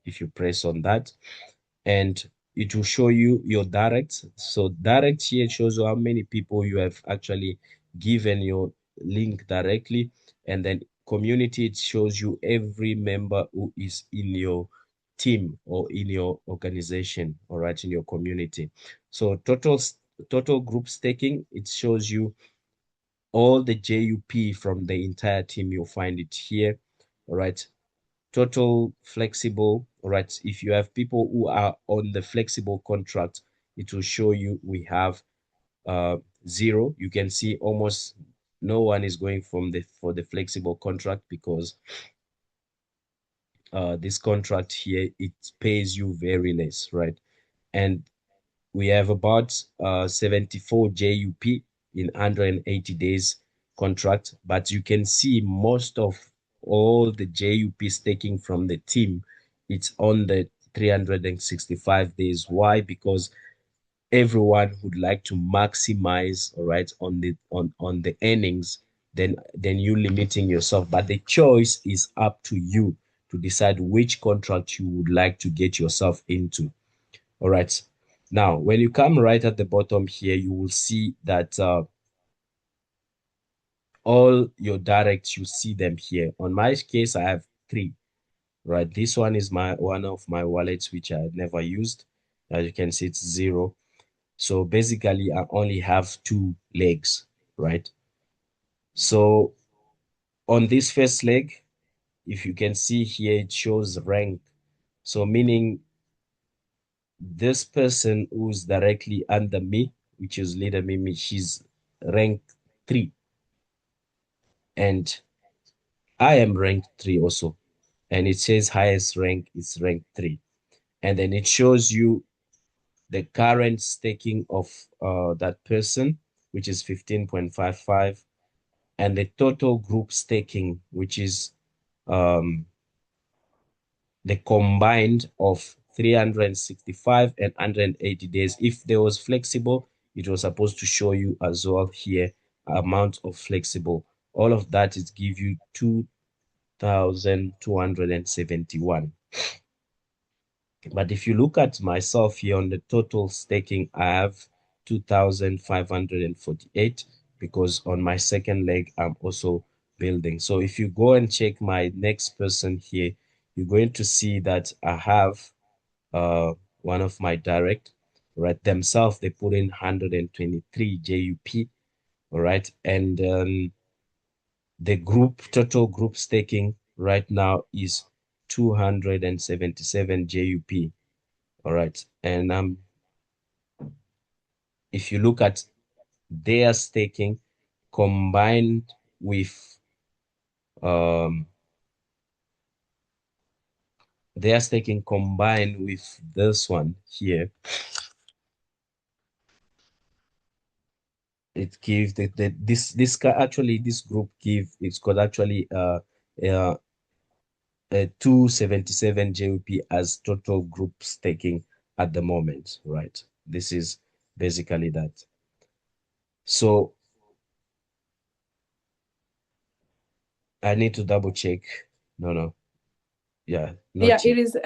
if you press on that, and it will show you your direct. So direct here shows you how many people you have actually given your link directly, and then community, it shows you every member who is in your team or in your organization, all right, in your community. So total group staking, it shows you all the JUP from the entire team. You'll find it here, all right. Total flexible, all right. If you have people who are on the flexible contract, it will show you we have 0. You can see almost no one is going from the for the flexible contract because this contract here, it pays you very less, right? And we have about 74 JUP in 180 days contract, but you can see most of all the JUP staking from the team, it's on the 365 days. Why? Because everyone would like to maximize, all right, on the earnings, then you limiting yourself. But the choice is up to you to decide which contract you would like to get yourself into. All right. Now, when you come right at the bottom here, you will see that all your directs, you see them here. On my case, I have 3, right? This one is my one of my wallets, which I never used. As you can see, it's 0. So basically, I only have 2 legs, right? So on this first leg, if you can see here, it shows rank. So meaning this person who's directly under me, which is leader Mimi, she's rank 3. And I am ranked 3 also. And it says highest rank is rank 3. And then it shows you the current staking of that person, which is 15.55, and the total group staking, which is um, the combined of 365 and 180 days. If there was flexible, it was supposed to show you as well here amount of flexible. All of that is give you 2,271. But if you look at myself here on the total staking, I have 2,548 because on my second leg, I'm also building. So if you go and check my next person here, you're going to see that I have one of my direct, right? Themselves, they put in 123 JUP, all right? And the group total group staking right now is 277 JUP. All right. And if you look at their staking combined with um Their staking combined with this one here, it gives this group it's got actually uh 277 JUP as total group staking at the moment, right? This is basically that. So I need to double check. No. Yeah, Yeah, not it yet. is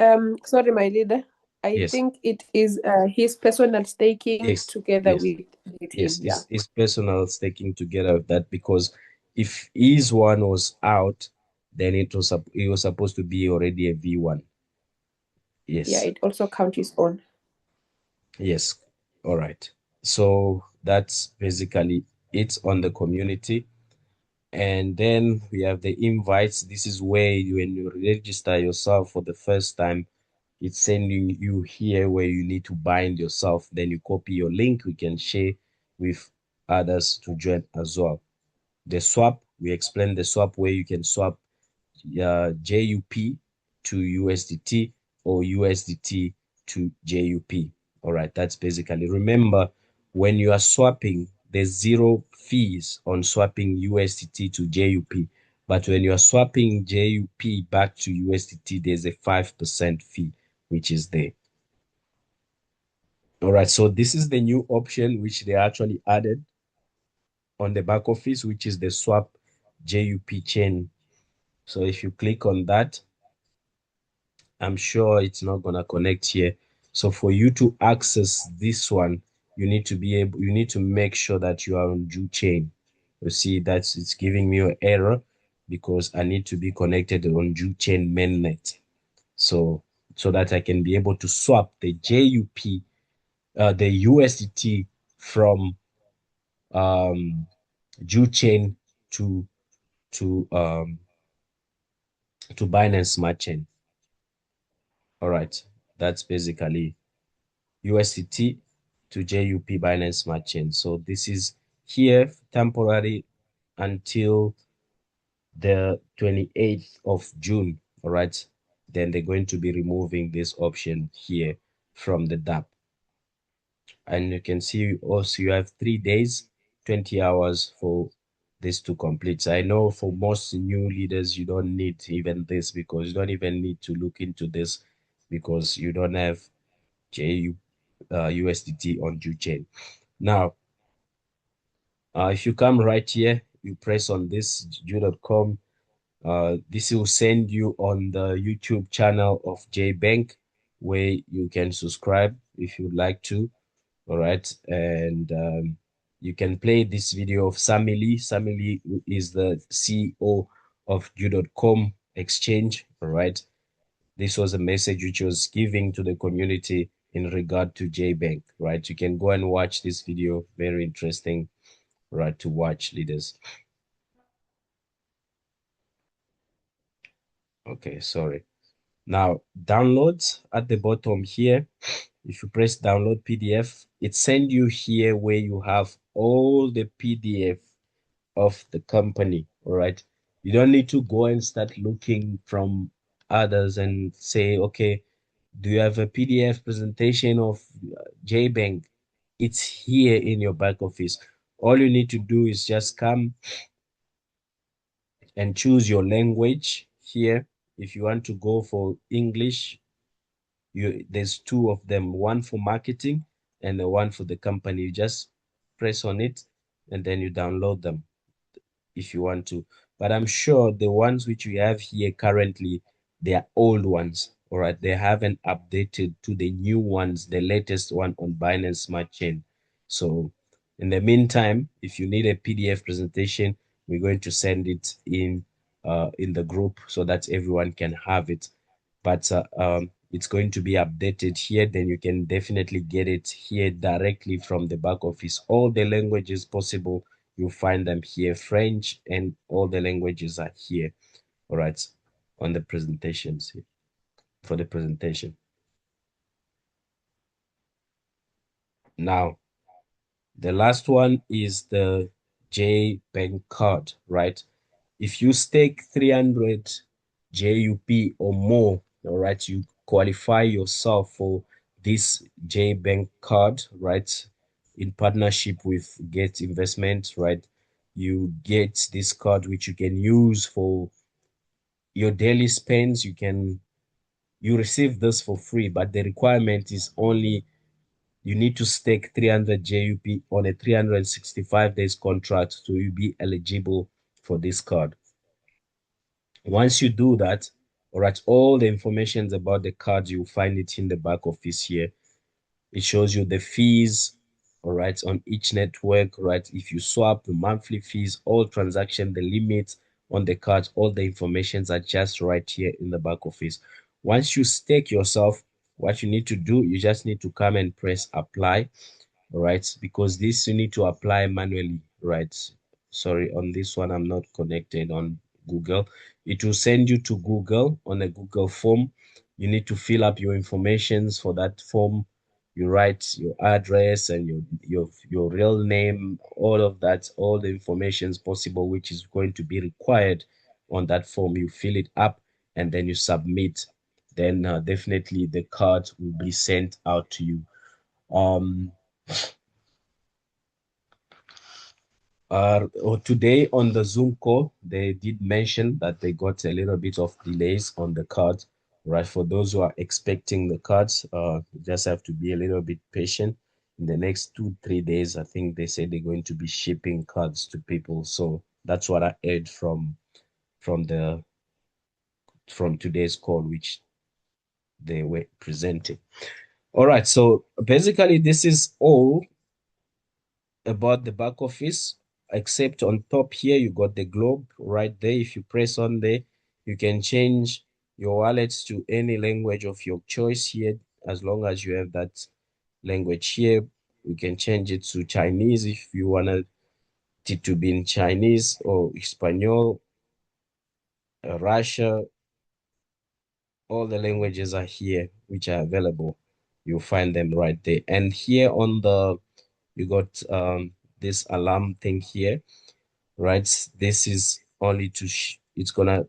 sorry, my leader. I Yes. think it is his personal staking Yes. together Yes. with the team. Yes. Yeah. It's personal staking together with that, because if his one was out, then it was supposed to be already a V1. Yeah, Yes. it also counts his own. Yes. All right. So that's basically it on the community. And then we have the invites. This is where when you register yourself for the first time, it's sending you here where you need to bind yourself. Then you copy your link. We can share with others to join as well. The swap, we explained the swap where you can swap JUP to USDT or USDT to JUP. All right, that's basically. Remember, when you are swapping, there's zero fees on swapping USDT to JUP. But when you are swapping JUP back to USDT, there's a 5% fee, which is there. All right, so this is the new option which they actually added on the back office, which is the swap JUP chain. So if you click on that, I'm sure it's not gonna connect here. So for you to access this one, you need to make sure that you are on Ju chain. You see that's it's giving me an error because I need to be connected on Ju chain mainnet. So that I can be able to swap the JUP, the USDT from Ju chain to to um to Binance Smart Chain. All right, that's basically USDT to JUP Binance Smart Chain. So this is here temporary until the 28th of June. All right. Then they're going to be removing this option here from the DApp. And you can see also you have 3 days, 20 hours for this to complete. So I know for most new leaders, you don't need even this because you don't even need to look into this because you don't have JU USDT on JUChain. Now, if you come right here, you press on this ju.com. This will send you on the YouTube channel of JBank, where you can subscribe if you'd like to. All right, and you can play this video of Samili. Samili is the CEO of ju.com exchange. All right, this was a message which was giving to the community in regard to JBank, right? You can go and watch this video. Very interesting, right, to watch, leaders. Okay, sorry. Now, downloads at the bottom here. If you press download PDF, it sends you here where you have all the PDF of the company, all right? You don't need to go and start looking from others and say, okay, do you have a PDF presentation of JBank? It's here in your back office. All you need to do is just come and choose your language here. If you want to go for English, there's two of them, one for marketing and the one for the company. You just press on it and then you download them if you want to. But I'm sure the ones which we have here currently, they are old ones. All right. They haven't updated to the new ones, the latest one on Binance Smart Chain. So in the meantime, if you need a PDF presentation, we're going to send it in the group so that everyone can have it. But it's going to be updated here. Then you can definitely get it here directly from the back office. All the languages possible, you find them here. French and all the languages are here. All right, on the presentations here, for the presentation. Now, the last one is the JBank card, right? If you stake 300 JUP or more, all right, you qualify yourself for this JBank card, right, in partnership with Get Investment, right? You get this card which you can use for your daily spends. You receive this for free, but the requirement is only you need to stake 300 JUP on a 365 days contract to be eligible for this card. Once you do that, all right, all the information about the card, you'll find it in the back office here. It shows you the fees, all right, on each network, right? If you swap the monthly fees, all transaction, the limits on the card, all the informations are just right here in the back office. Once you stake yourself, what you need to do, you just need to come and press apply, right? Because this you need to apply manually, right? Sorry, on this one, I'm not connected on Google. It will send you to Google on a Google form. You need to fill up your informations for that form. You write your address and your real name, all of that, all the information possible, which is going to be required on that form. You fill it up and then you submit. Then definitely the card will be sent out to you. Um, Today on the Zoom call, they did mention that they got a little bit of delays on the card, right? For those who are expecting the cards, you just have to be a little bit patient. In the next 2, 3 days, I think they said they're going to be shipping cards to people. So that's what I heard from the from today's call, which they were presenting. All right, so basically this is all about the back office, except on top here you got the globe right there. If you press on there, you can change your wallets to any language of your choice here. As long as you have that language here, you can change it to Chinese if you wanted it to be in Chinese, or Espanol, Russia. All the languages are here which are available. You'll find them right there. And here on the you got this alarm thing here, right? This is only to it's gonna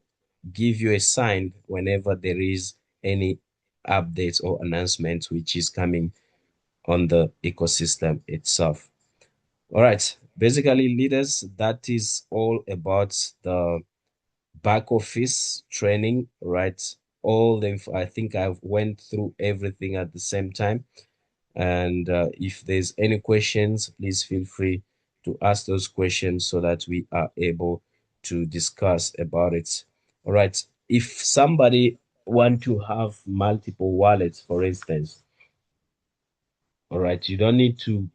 give you a sign whenever there is any updates or announcements which is coming on the ecosystem itself. All right, basically, leaders, that is all about the back office training, right? All the I think I've went through everything at the same time. And if there's any questions, please feel free to ask those questions so that we are able to discuss about it. All right. If somebody want to have multiple wallets, for instance, all right, you don't need to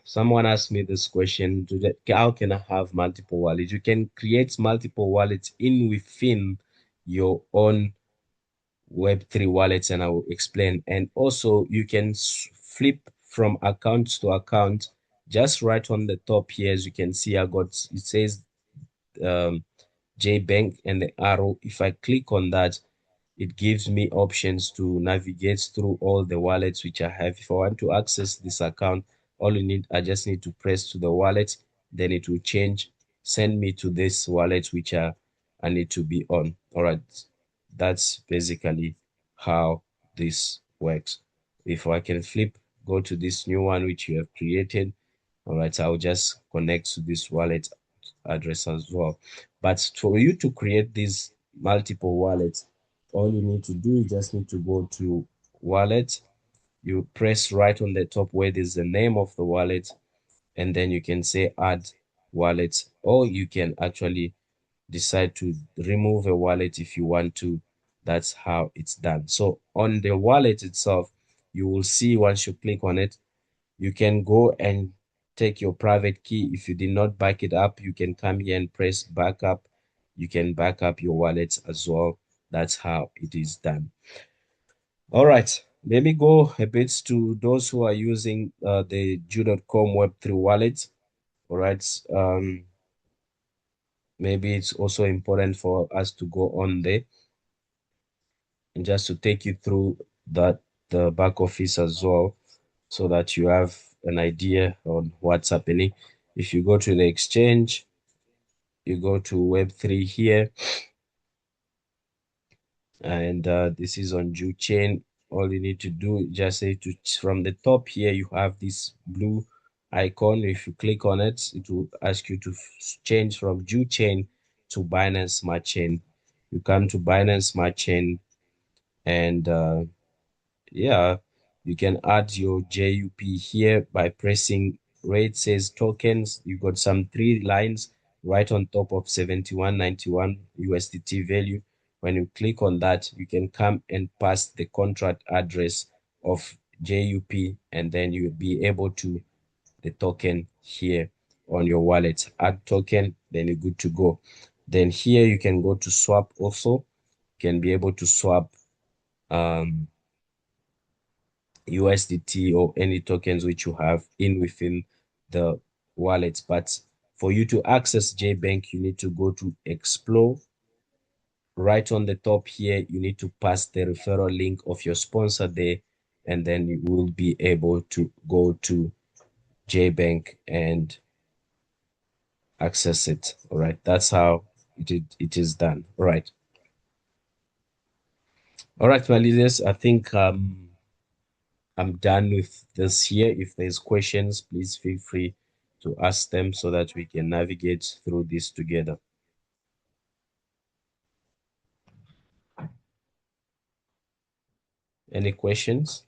someone asked me this question, how can I have multiple wallets? You can create multiple wallets in within your own Web3 wallets, and I will explain. And also, you can flip from account to account. Just right on the top here, as you can see, I got it says um, JBank and the arrow. If I click on that, it gives me options to navigate through all the wallets which I have. If I want to access this account, I just need to press to the wallet, then it will change, send me to this wallet which I need to be on. All right, that's basically how this works. If I can flip, go to this new one which you have created. All right, I'll just connect to this wallet address as well. But for you to create these multiple wallets, all you need to do is just need to go to wallet. You press right on the top where there's the name of the wallet, and then you can say add wallet, or you can actually decide to remove a wallet if you want to. That's how it's done. So on the wallet itself, you will see once you click on it, you can go and take your private key. If you did not back it up, you can come here and press backup. You can back up your wallet as well. That's how it is done. All right, let me go a bit to those who are using the Jew.com Web3 wallet. All right, maybe it's also important for us to go on there and just to take you through that the back office as well, so that you have an idea on what's happening. If you go to the exchange, you go to Web3 here, And this is on Jew chain. All you need to do, just say to from the top here, you have this blue icon. If you click on it, it will ask you to change from Jew chain to Binance Smart Chain. You come to Binance Smart Chain, and yeah, you can add your JUP here by pressing where it says tokens. You got some three lines right on top of 71.91 USDT value. When you click on that, you can come and pass the contract address of JUP, and then you'll be able to the token here on your wallet. Add token, then you're good to go. Then here you can go to swap also. You can be able to swap um USDT or any tokens which you have in within the wallet. But for you to access JBank, you need to go to Explore. Right on the top here, you need to pass the referral link of your sponsor there, and then you will be able to go to JBank and access it. All right, that's how it is done. All right. All right, my leaders, I think I'm done with this here. If there's questions, please feel free to ask them so that we can navigate through this together. Any questions?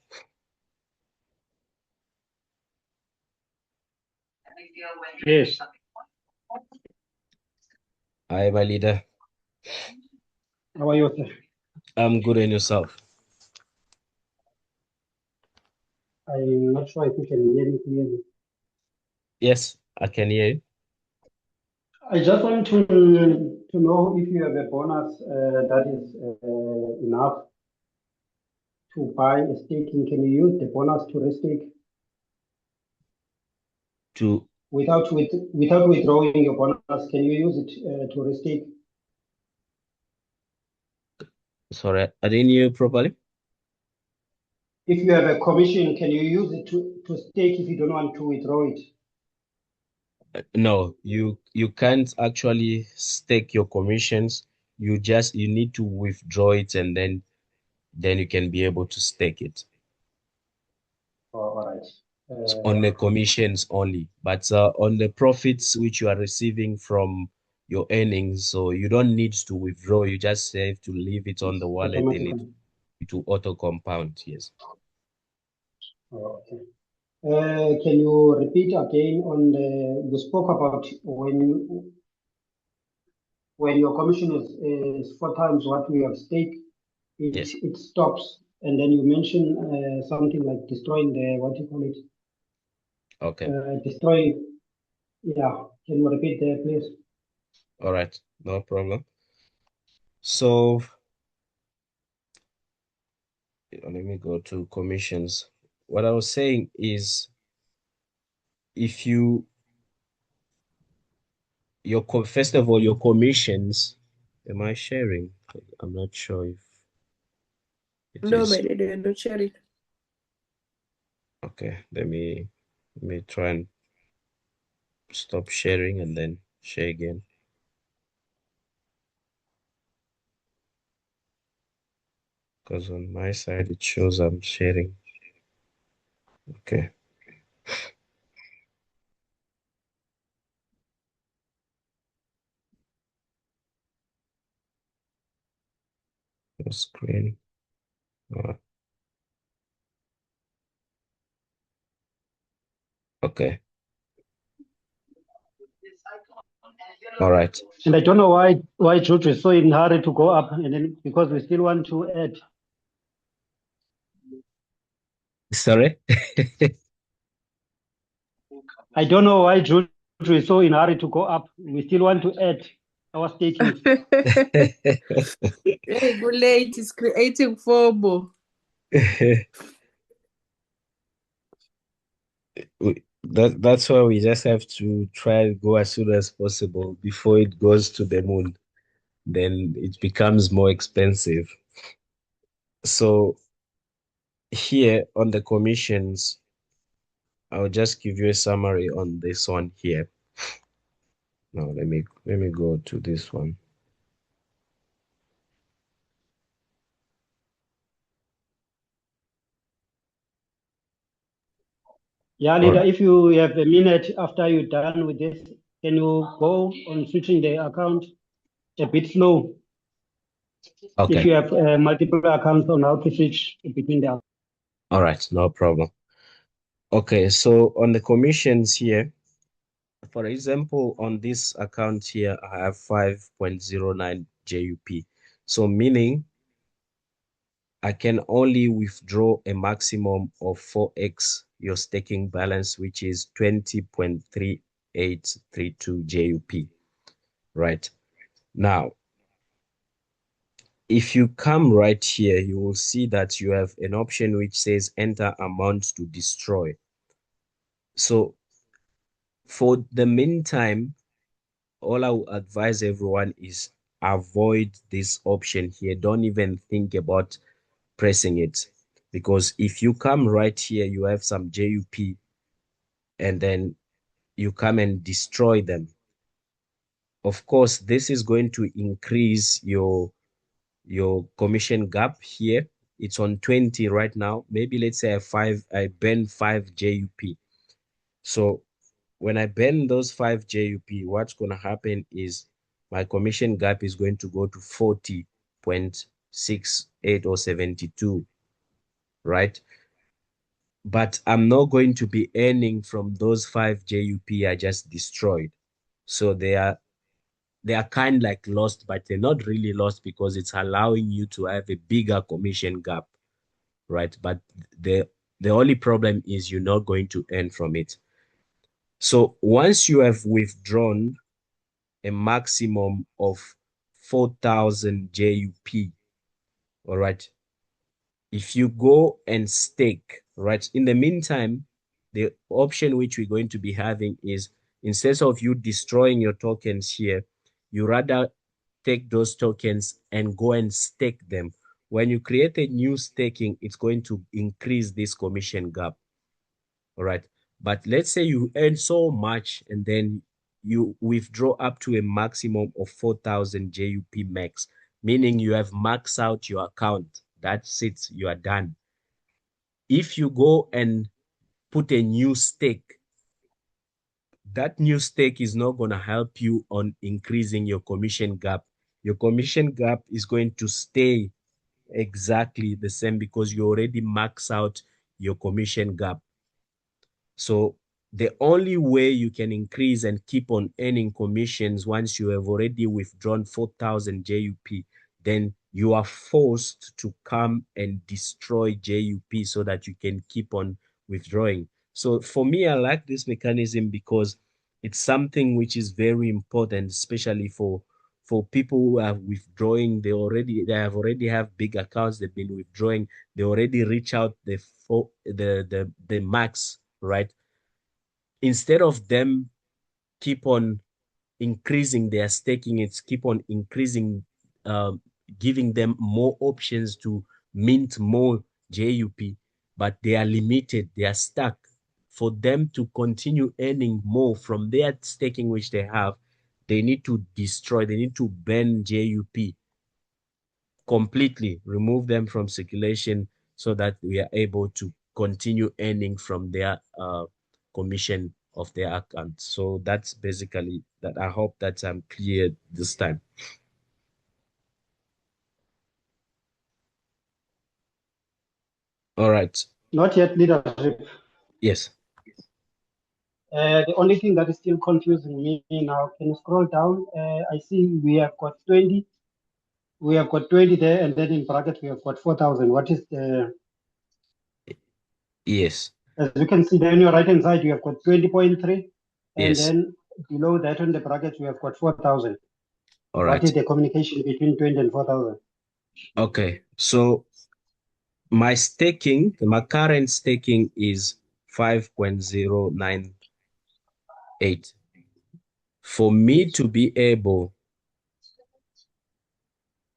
Yes. Hi, my leader. How are you, sir? I'm good, and yourself? I'm not sure if you can hear me clearly. Yes, I can hear you. I just want to know if you have a bonus that is enough to buy a staking. Can you use the bonus to restake To without withdrawing your bonus? Can you use it to restake? Sorry, I didn't hear you properly. If you have a commission, can you use it to stake if you don't want to withdraw it? No, you can't actually stake your commissions. You need to withdraw it, and then you can be able to stake it. Oh, all right. On the commissions only, but on the profits which you are receiving from your earnings, so you don't need to withdraw. You just have to leave it on It's the wallet, then automatically. it will auto compound. Yes. Oh, okay. Can you repeat again on you spoke about when your commission is four times what we have stake, Yes. it stops. And then you mentioned something like destroying the, what do you call it? Okay. Destroy, yeah. Can you repeat there, please? All right. No problem. So let me go to commissions. What I was saying is, if you first of all, your commissions, am I sharing? I'm not sure if it No, is. my lady, you're not sharing. Okay, let me try and stop sharing and then share again. Because on my side it shows I'm sharing. Okay. Full screen. Uh, okay. All right. And I don't know why George is so in a hurry to go up, and then because we still want to add. Sorry. I don't know why George is so in a hurry to go up. We still want to add our staking. Hey, good late is creating FOMO. That's why we just have to try and go as soon as possible before it goes to the moon. Then it becomes more expensive. So here on the commissions, I'll just give you a summary on this one here. Now let me go to this one. Yeah, All leader, right. if you have a minute after you're done with this, can you go on switching the account a bit slow? If Okay. you have multiple accounts on how to switch between the. All right. No problem. Okay. So on the commissions here, for example, on this account here, I have 5.09 JUP. So meaning I can only withdraw a maximum of 4x your staking balance, which is 20.3832 JUP, right? Now, if you come right here, you will see that you have an option which says enter amount to destroy. So for the meantime, all I will advise everyone is avoid this option here. Don't even think about pressing it, because if you come right here, you have some JUP and then you come and destroy them. Of course, this is going to increase your commission gap here. It's on 20 right now. Maybe let's say I burn 5 JUP. So when I burn those 5 JUP, what's going to happen is my commission gap is going to go to 40.68 or 72, right? But I'm not going to be earning from those 5 JUP I just destroyed. So they are kind like lost, but they're not really lost because it's allowing you to have a bigger commission gap, right? But the only problem is you're not going to earn from it. So once you have withdrawn a maximum of 4,000 JUP, all right, if you go and stake, right, in the meantime, the option which we're going to be having is instead of you destroying your tokens here, you rather take those tokens and go and stake them. When you create a new staking, it's going to increase this commission gap. All right. But let's say you earn so much and then you withdraw up to a maximum of 4,000 JUP max, meaning you have maxed out your account. That's it. You are done. If you go and put a new stake, that new stake is not going to help you on increasing your commission gap. Your commission gap is going to stay exactly the same because you already max out your commission gap. So the only way you can increase and keep on earning commissions once you have already withdrawn 4,000 JUP, then you are forced to come and destroy JUP so that you can keep on withdrawing. So for me, I like this mechanism because it's something which is very important, especially for people who are withdrawing. They have already have big accounts. They've been withdrawing. They already reach out the max, right? Instead of them keep on increasing their staking, it's keep on increasing, giving them more options to mint more JUP, but they are limited, they are stuck. For them to continue earning more from their staking which they have, they need to destroy, they need to burn JUP completely, remove them from circulation so that we are able to continue earning from their commission of their account. So that's basically that. I hope that I'm clear this time. All right. Not yet leadership. Yes. The only thing that is still confusing me now, can you scroll down? I see we have got 20. We have got 20 there, and then in brackets we have got 4,000. What is the? Yes. As you can see there on your right hand side, you have got 20.3, and Yes. then below that on the brackets we have got 4,000. All What is right. the communication between 20 and 4,000? Okay. So my current staking is 5.098. For me to be able,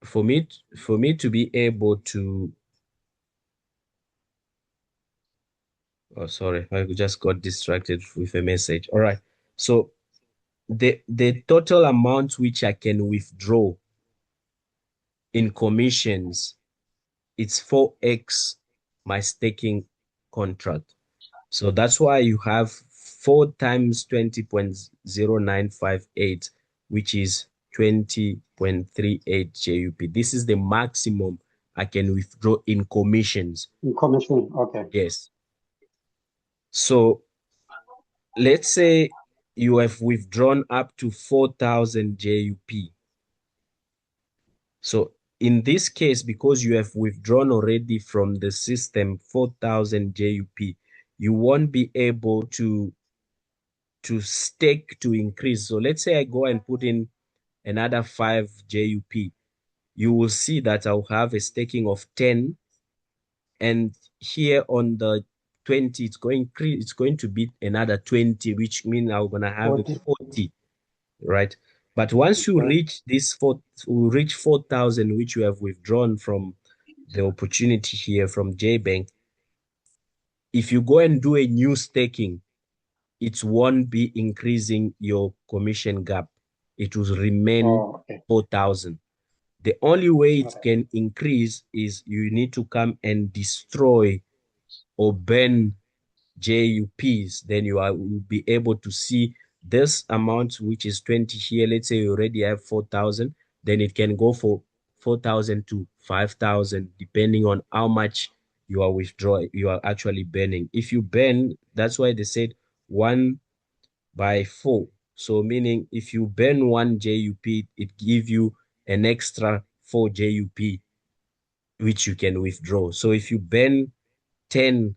for me to be able to, oh, sorry, I just got distracted with a message. All right. So the total amount which I can withdraw in commissions, it's 4x my staking contract. So that's why you have 4 times 20.0958, which is 20.38 JUP. This is the maximum I can withdraw in commissions. In commission, okay. Yes. So let's say you have withdrawn up to 4,000 JUP. So in this case, because you have withdrawn already from the system 4,000 JUP, you won't be able to stake to increase. So let's say I go and put in another 5 JUP. You will see that I'll have a staking of 10, and here on the 20, it's going to be another 20, which means I'm gonna have 40, right? But once you reach this reach 4,000, which you have withdrawn from the opportunity here from JBank, if you go and do a new staking, it won't be increasing your commission gap. It will remain 4,000. The only way it can increase is you need to come and destroy or burn JUPs. Then will be able to see this amount, which is 20 here. Let's say you already have 4,000, then it can go for 4,000 to 5,000, depending on how much you are actually burning. If you burn, that's why they said 1/4. So meaning if you burn 1 JUP, it gives you an extra 4 JUP, which you can withdraw. So if you burn 10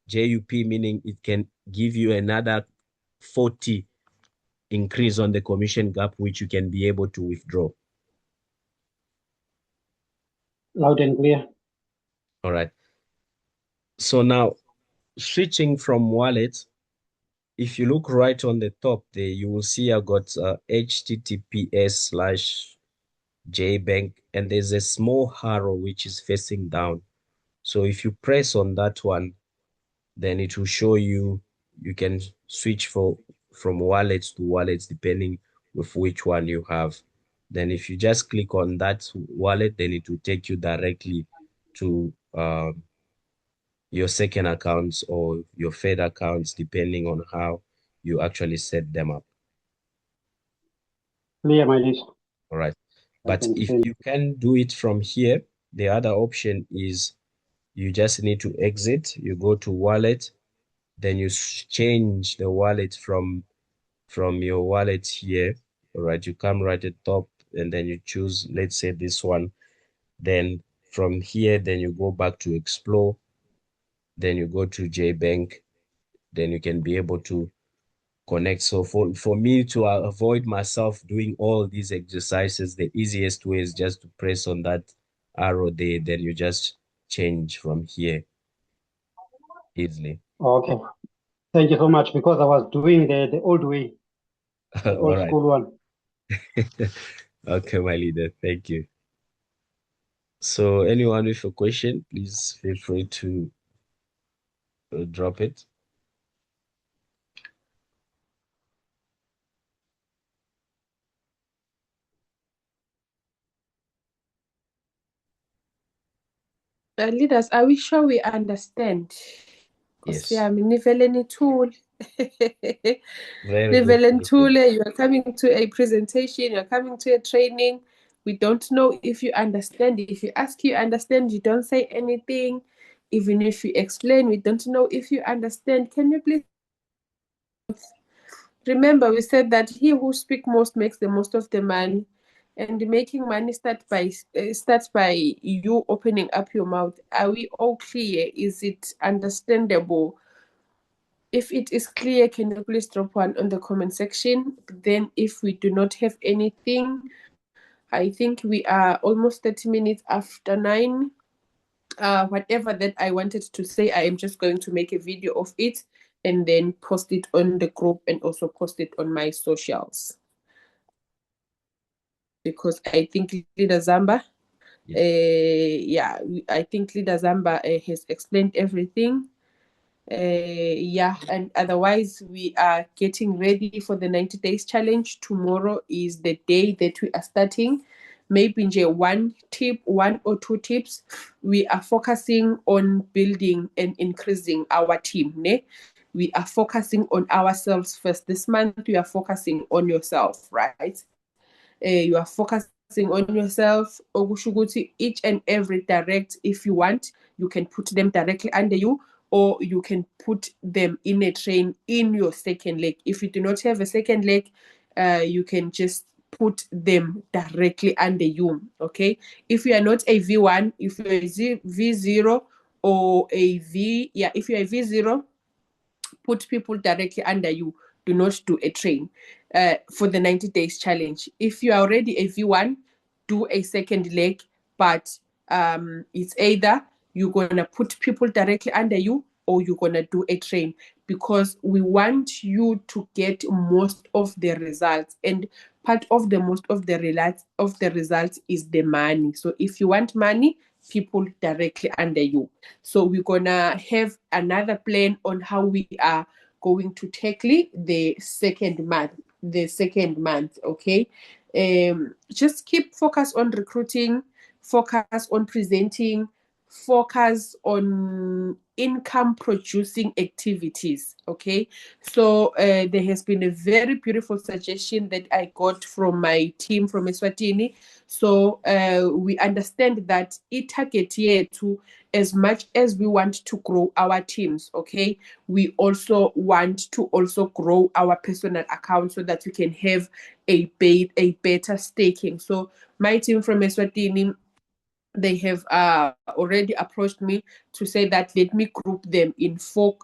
JUP, meaning it can give you another 40 increase on the commission gap, which you can be able to withdraw. Loud and clear. All right. So now switching from wallets, if you look right on the top there, you will see I got https:/JBank, and there's a small arrow which is facing down. So if you press on that one, then it will show you can switch from wallets to wallets depending with which one you have. Then if you just click on that wallet, then it will take you directly to your second accounts or your Fed accounts, depending on how you actually set them up. Clear, my list. All right. But if you can do it from here, the other option is you just need to exit. You go to wallet, then you change the wallet from your wallet here. All right. You come right at the top and then you choose, let's say this one. Then from here, then you go back to explore. Then you go to JBank. Then you can be able to connect. So for me to avoid myself doing all these exercises, the easiest way is just to press on that arrow there. Then you just change from here easily. Okay. Thank you so much, because I was doing the old way, the old All school one. Okay, my leader. Thank you. So anyone with a question, please feel free to drop it. Leaders, are we sure we understand? Yes. Tool. Very good. Tool, you are coming to a presentation, you are coming to a training. We don't know if you understand. If you ask you understand, you don't say anything. Even if you explain, we don't know if you understand. Can you please? Remember, we said that he who speaks most makes the most of the money. And making money starts by you opening up your mouth. Are we all clear? Is it understandable? If it is clear, can you please drop one on the comment section? Then if we do not have anything, I think we are almost 30 minutes after 9. Whatever that I wanted to say, I am just going to make a video of it and then post it on the group and also post it on my socials. Because I think Leader Zamba, I think Leader Zamba has explained everything. And otherwise we are getting ready for the 90 days challenge. Tomorrow is the day that we are starting. Maybe one or two tips. We are focusing on building and increasing our team. we are focusing on ourselves first. This month you are focusing on yourself, right? You are focusing on yourself. Okusho ukuthi each and every direct, if you want, you can put them directly under you, or you can put them in a train in your second leg. If you do not have a second leg, you can just put them directly under you. Okay, if you are not a V1, if you're a V0 or a V, yeah, if you're a V0, put people directly under you. Do not do a train for the 90 days challenge. If you are already a V1, do a second leg, but it's either you're going to put people directly under you or you're going to do a train, because we want you to get most of the results, and part of the most of the results is the money. So if you want money, people directly under you. So we're gonna have another plan on how we are going to tackle the second month. Okay, just keep focus on recruiting, focus on presenting, focus on income producing activities. Okay, so there has been a very beautiful suggestion that I got from my team from Eswatini. So we understand that target here to, as much as we want to grow our teams, okay, we also want to also grow our personal account so that we can have a better staking. So my team from Eswatini, they have already approached me to say that let me group them in four.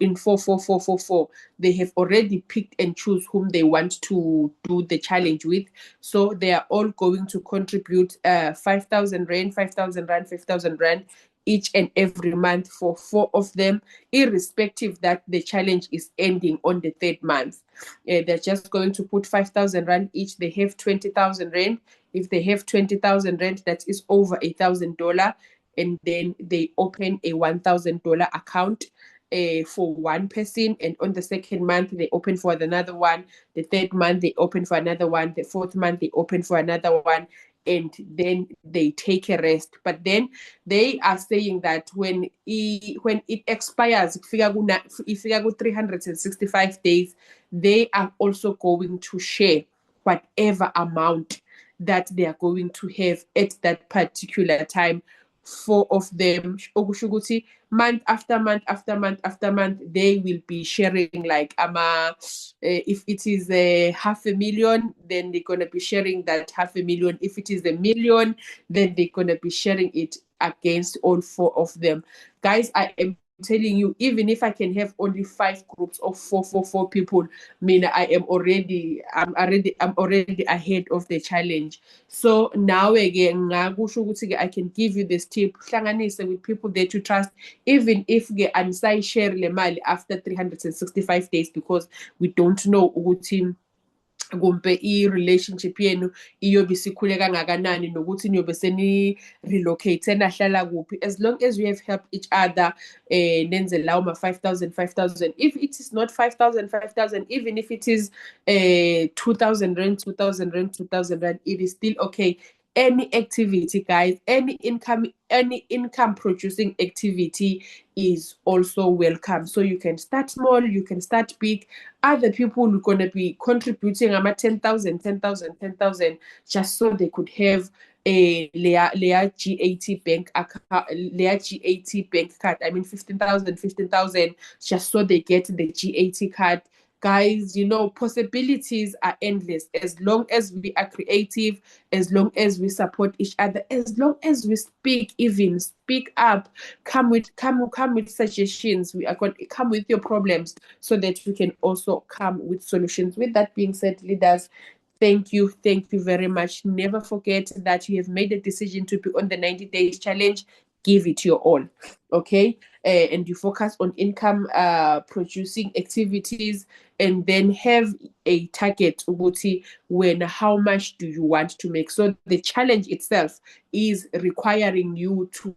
They have already picked and choose whom they want to do the challenge with. So they are all going to contribute 5,000 rand, 5,000 rand, 5,000 rand each and every month for 4 of them, irrespective that the challenge is ending on the 3rd month. They're just going to put 5,000 rand each. They have 20,000 rand. If they have 20,000 rand, that is over $1,000, and then they open a $1,000 account for one person, and on the 2nd month they open for another one, the 3rd month they open for another one, the 4th month they open for another one, and then they take a rest. But then they are saying that when it expires, ifika 365 days, they are also going to share whatever amount that they are going to have at that particular time. 4 of them, month after month after month after month, they will be sharing like if it is a 500,000, then they're going to be sharing that 500,000. If it is 1,000,000, then they're going to be sharing it against all 4 of them. Guys, I am telling you, even if I can have only 5 groups of four people, I'm already ahead of the challenge. So now again, I can give you this tip, hlanganise with people that you trust, even if share le mali after 365 days, because we don't know ukuthi kumbe i-relationship yenu iyobe isikhule kangakanani, nokuthi niyobe seni-relocate nahlala kuphi. As long as we have helped each other, nenze lawo ma-5,000, if it is not 5,000, even if it is 2,000 rand, 2,000 rand, 2,000 rand, it is still okay. Any activity, guys, any income producing activity is also welcome. So you can start small, you can start big. Other people are going to be contributing 10,000, just so they could have a layer GAT bank account, layer GAT bank card. I mean 15,000, just so they get the GAT card. Guys, possibilities are endless as long as we are creative, as long as we support each other, as long as we speak up, come with suggestions. We are going to come with your problems so that we can also come with solutions. With that being said, leaders, thank you very much. Never forget that you have made a decision to be on the 90 days challenge. Give it your all, okay? And you focus on income producing activities, and then have a target when how much do you want to make. So the challenge itself is requiring you to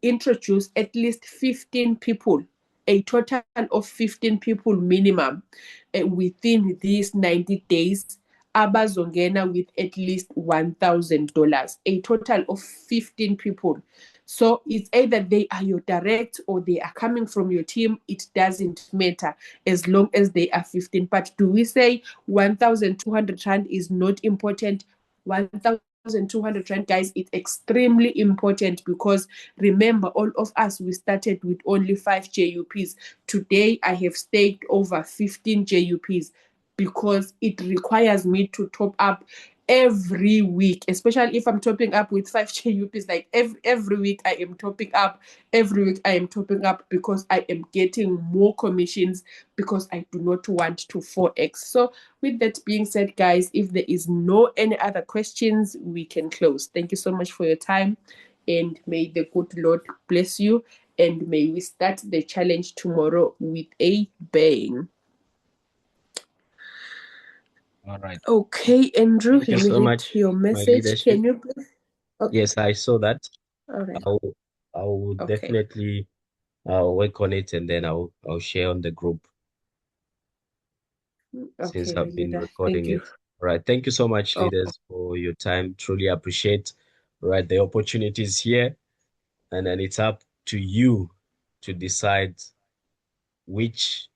introduce at least 15 people, a total of 15 people minimum, within these 90 days, abazongena with at least $1,000, a total of 15 people. So it's either they are your direct or they are coming from your team. It doesn't matter as long as they are 15. But do we say 1,200 Rand is not important? 1,200 Rand, guys, it's extremely important, because remember, all of us, we started with only 5 JUPs. Today, I have staked over 15 JUPs because it requires me to top up every week, especially if I'm topping up with 5 JUPs. Like every week I am topping up, every week I am topping up, because I am getting more commissions, because I do not want to 4x. So with that being said, guys, if there is no any other questions, we can close. Thank you so much for your time, and may the good Lord bless you, and may we start the challenge tomorrow with a bang. All right. Okay, Andrew, Thank you let me so hit much, your my message. leadership. Can you please? Okay. Yes, I saw that. All right. I will Okay. definitely work on it, and then I'll share on the group since Okay, my I've been leader. recording Thank you. it. All right. Thank you so much, Oh, leaders, for your time. Truly appreciate, right, the opportunities here. And then it's up to you to decide which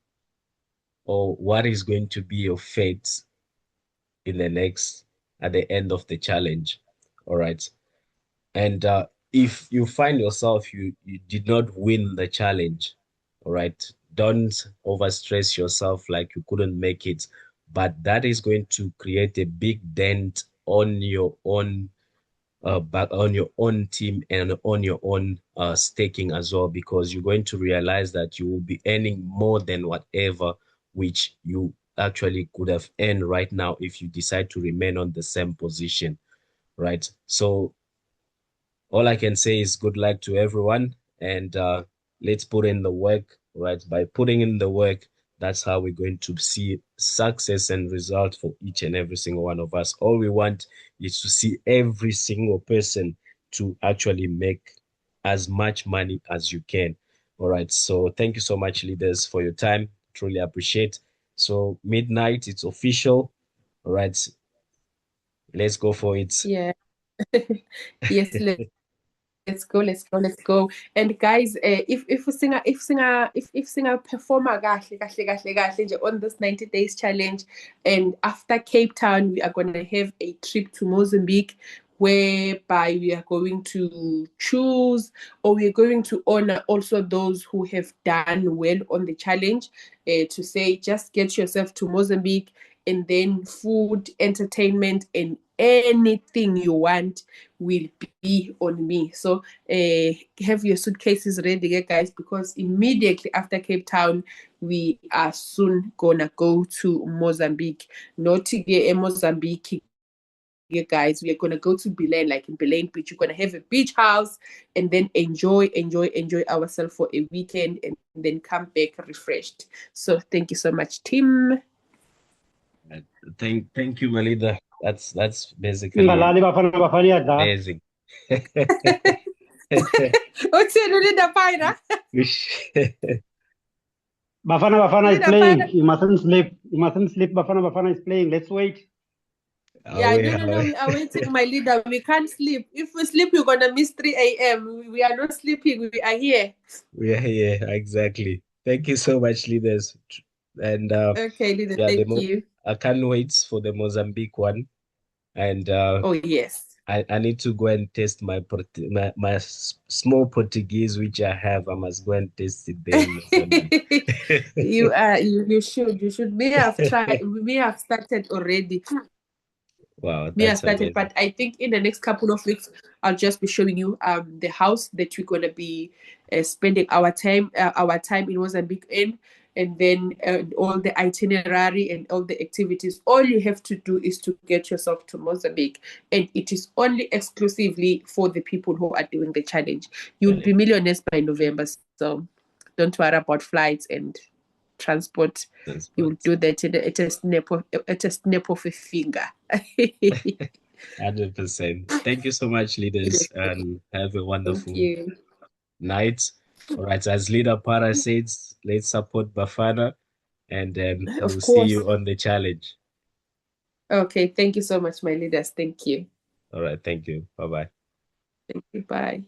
or what is going to be your fate in the next, at the end of the challenge. All right. And if you find yourself you did not win the challenge, all right, don't overstress yourself like you couldn't make it. But that is going to create a big dent on your own back on your own team and on your own staking as well, because you're going to realize that you will be earning more than whatever which you actually could have earned right now if you decide to remain on the same position, right? So all I can say is good luck to everyone, and let's put in the work, right? By putting in the work, that's how we're going to see success and result for each and every single one of us. All we want is to see every single person to actually make as much money as you can. All right. So thank you so much, leaders, for your time. Truly appreciate. So midnight, it's official. All right. Let's go for it. yeah. Yes, let's go. And guys, if singer performer kahle nje on this 90 days challenge, and after Cape Town, we are gonna have a trip to Mozambique, whereby we are going to choose, or we are going to honor also those who have done well on the challenge, to say just get yourself to Mozambique, and then food, entertainment, and anything you want will be on me. So have your suitcases ready, guys, because immediately after Cape Town, we are soon gonna go to Mozambique. Not to get Mozambique, guys, we are gonna go to Belen, like in Belen Beach. We're gonna have a beach house, and then enjoy ourselves for a weekend, and then come back refreshed. So thank you so much, Tim. Thank you, Melida. That's basically Ingalali Bafana Bafana iyadlala. amazing. Uthini ulinda phayina? Bafana Bafana is Ulinda playing. phayina? You mustn't sleep. You mustn't sleep. Bafana Bafana is playing. Let's wait. Yeah, Awe, no. awe. We are waiting, my leader. We can't sleep. If we sleep, we're gonna miss 3 a.m. We are not sleeping. We are here. Yeah, exactly. Thank you so much, leaders. And Okay, leader. yeah, Thank you. I can't wait for the Mozambique one. And Oh yes. I need to go and test my small Portuguese which I have. I must go and test it there in Mozambique. You should. We have tried. We have started already. Wow, Me, I that's started, amazing. but I think in the next couple of weeks, I'll just be showing you the house that we're gonna be spending our time in Mozambique in, and then all the itinerary and all the activities. All you have to do is to get yourself to Mozambique, and it is only exclusively for the people who are doing the challenge. You'll be millionaires by November, so don't worry about flights and transport. That's You what. will do that at a snap of a finger. 100%. Thank you so much, leaders, and have a Thank wonderful you. night. All right, as leader Para says, let's support Bafana, and then we'll Of see course. you on the challenge. Okay, thank you so much, my leaders. Thank you. All right, thank you. Bye bye. Thank you. Bye.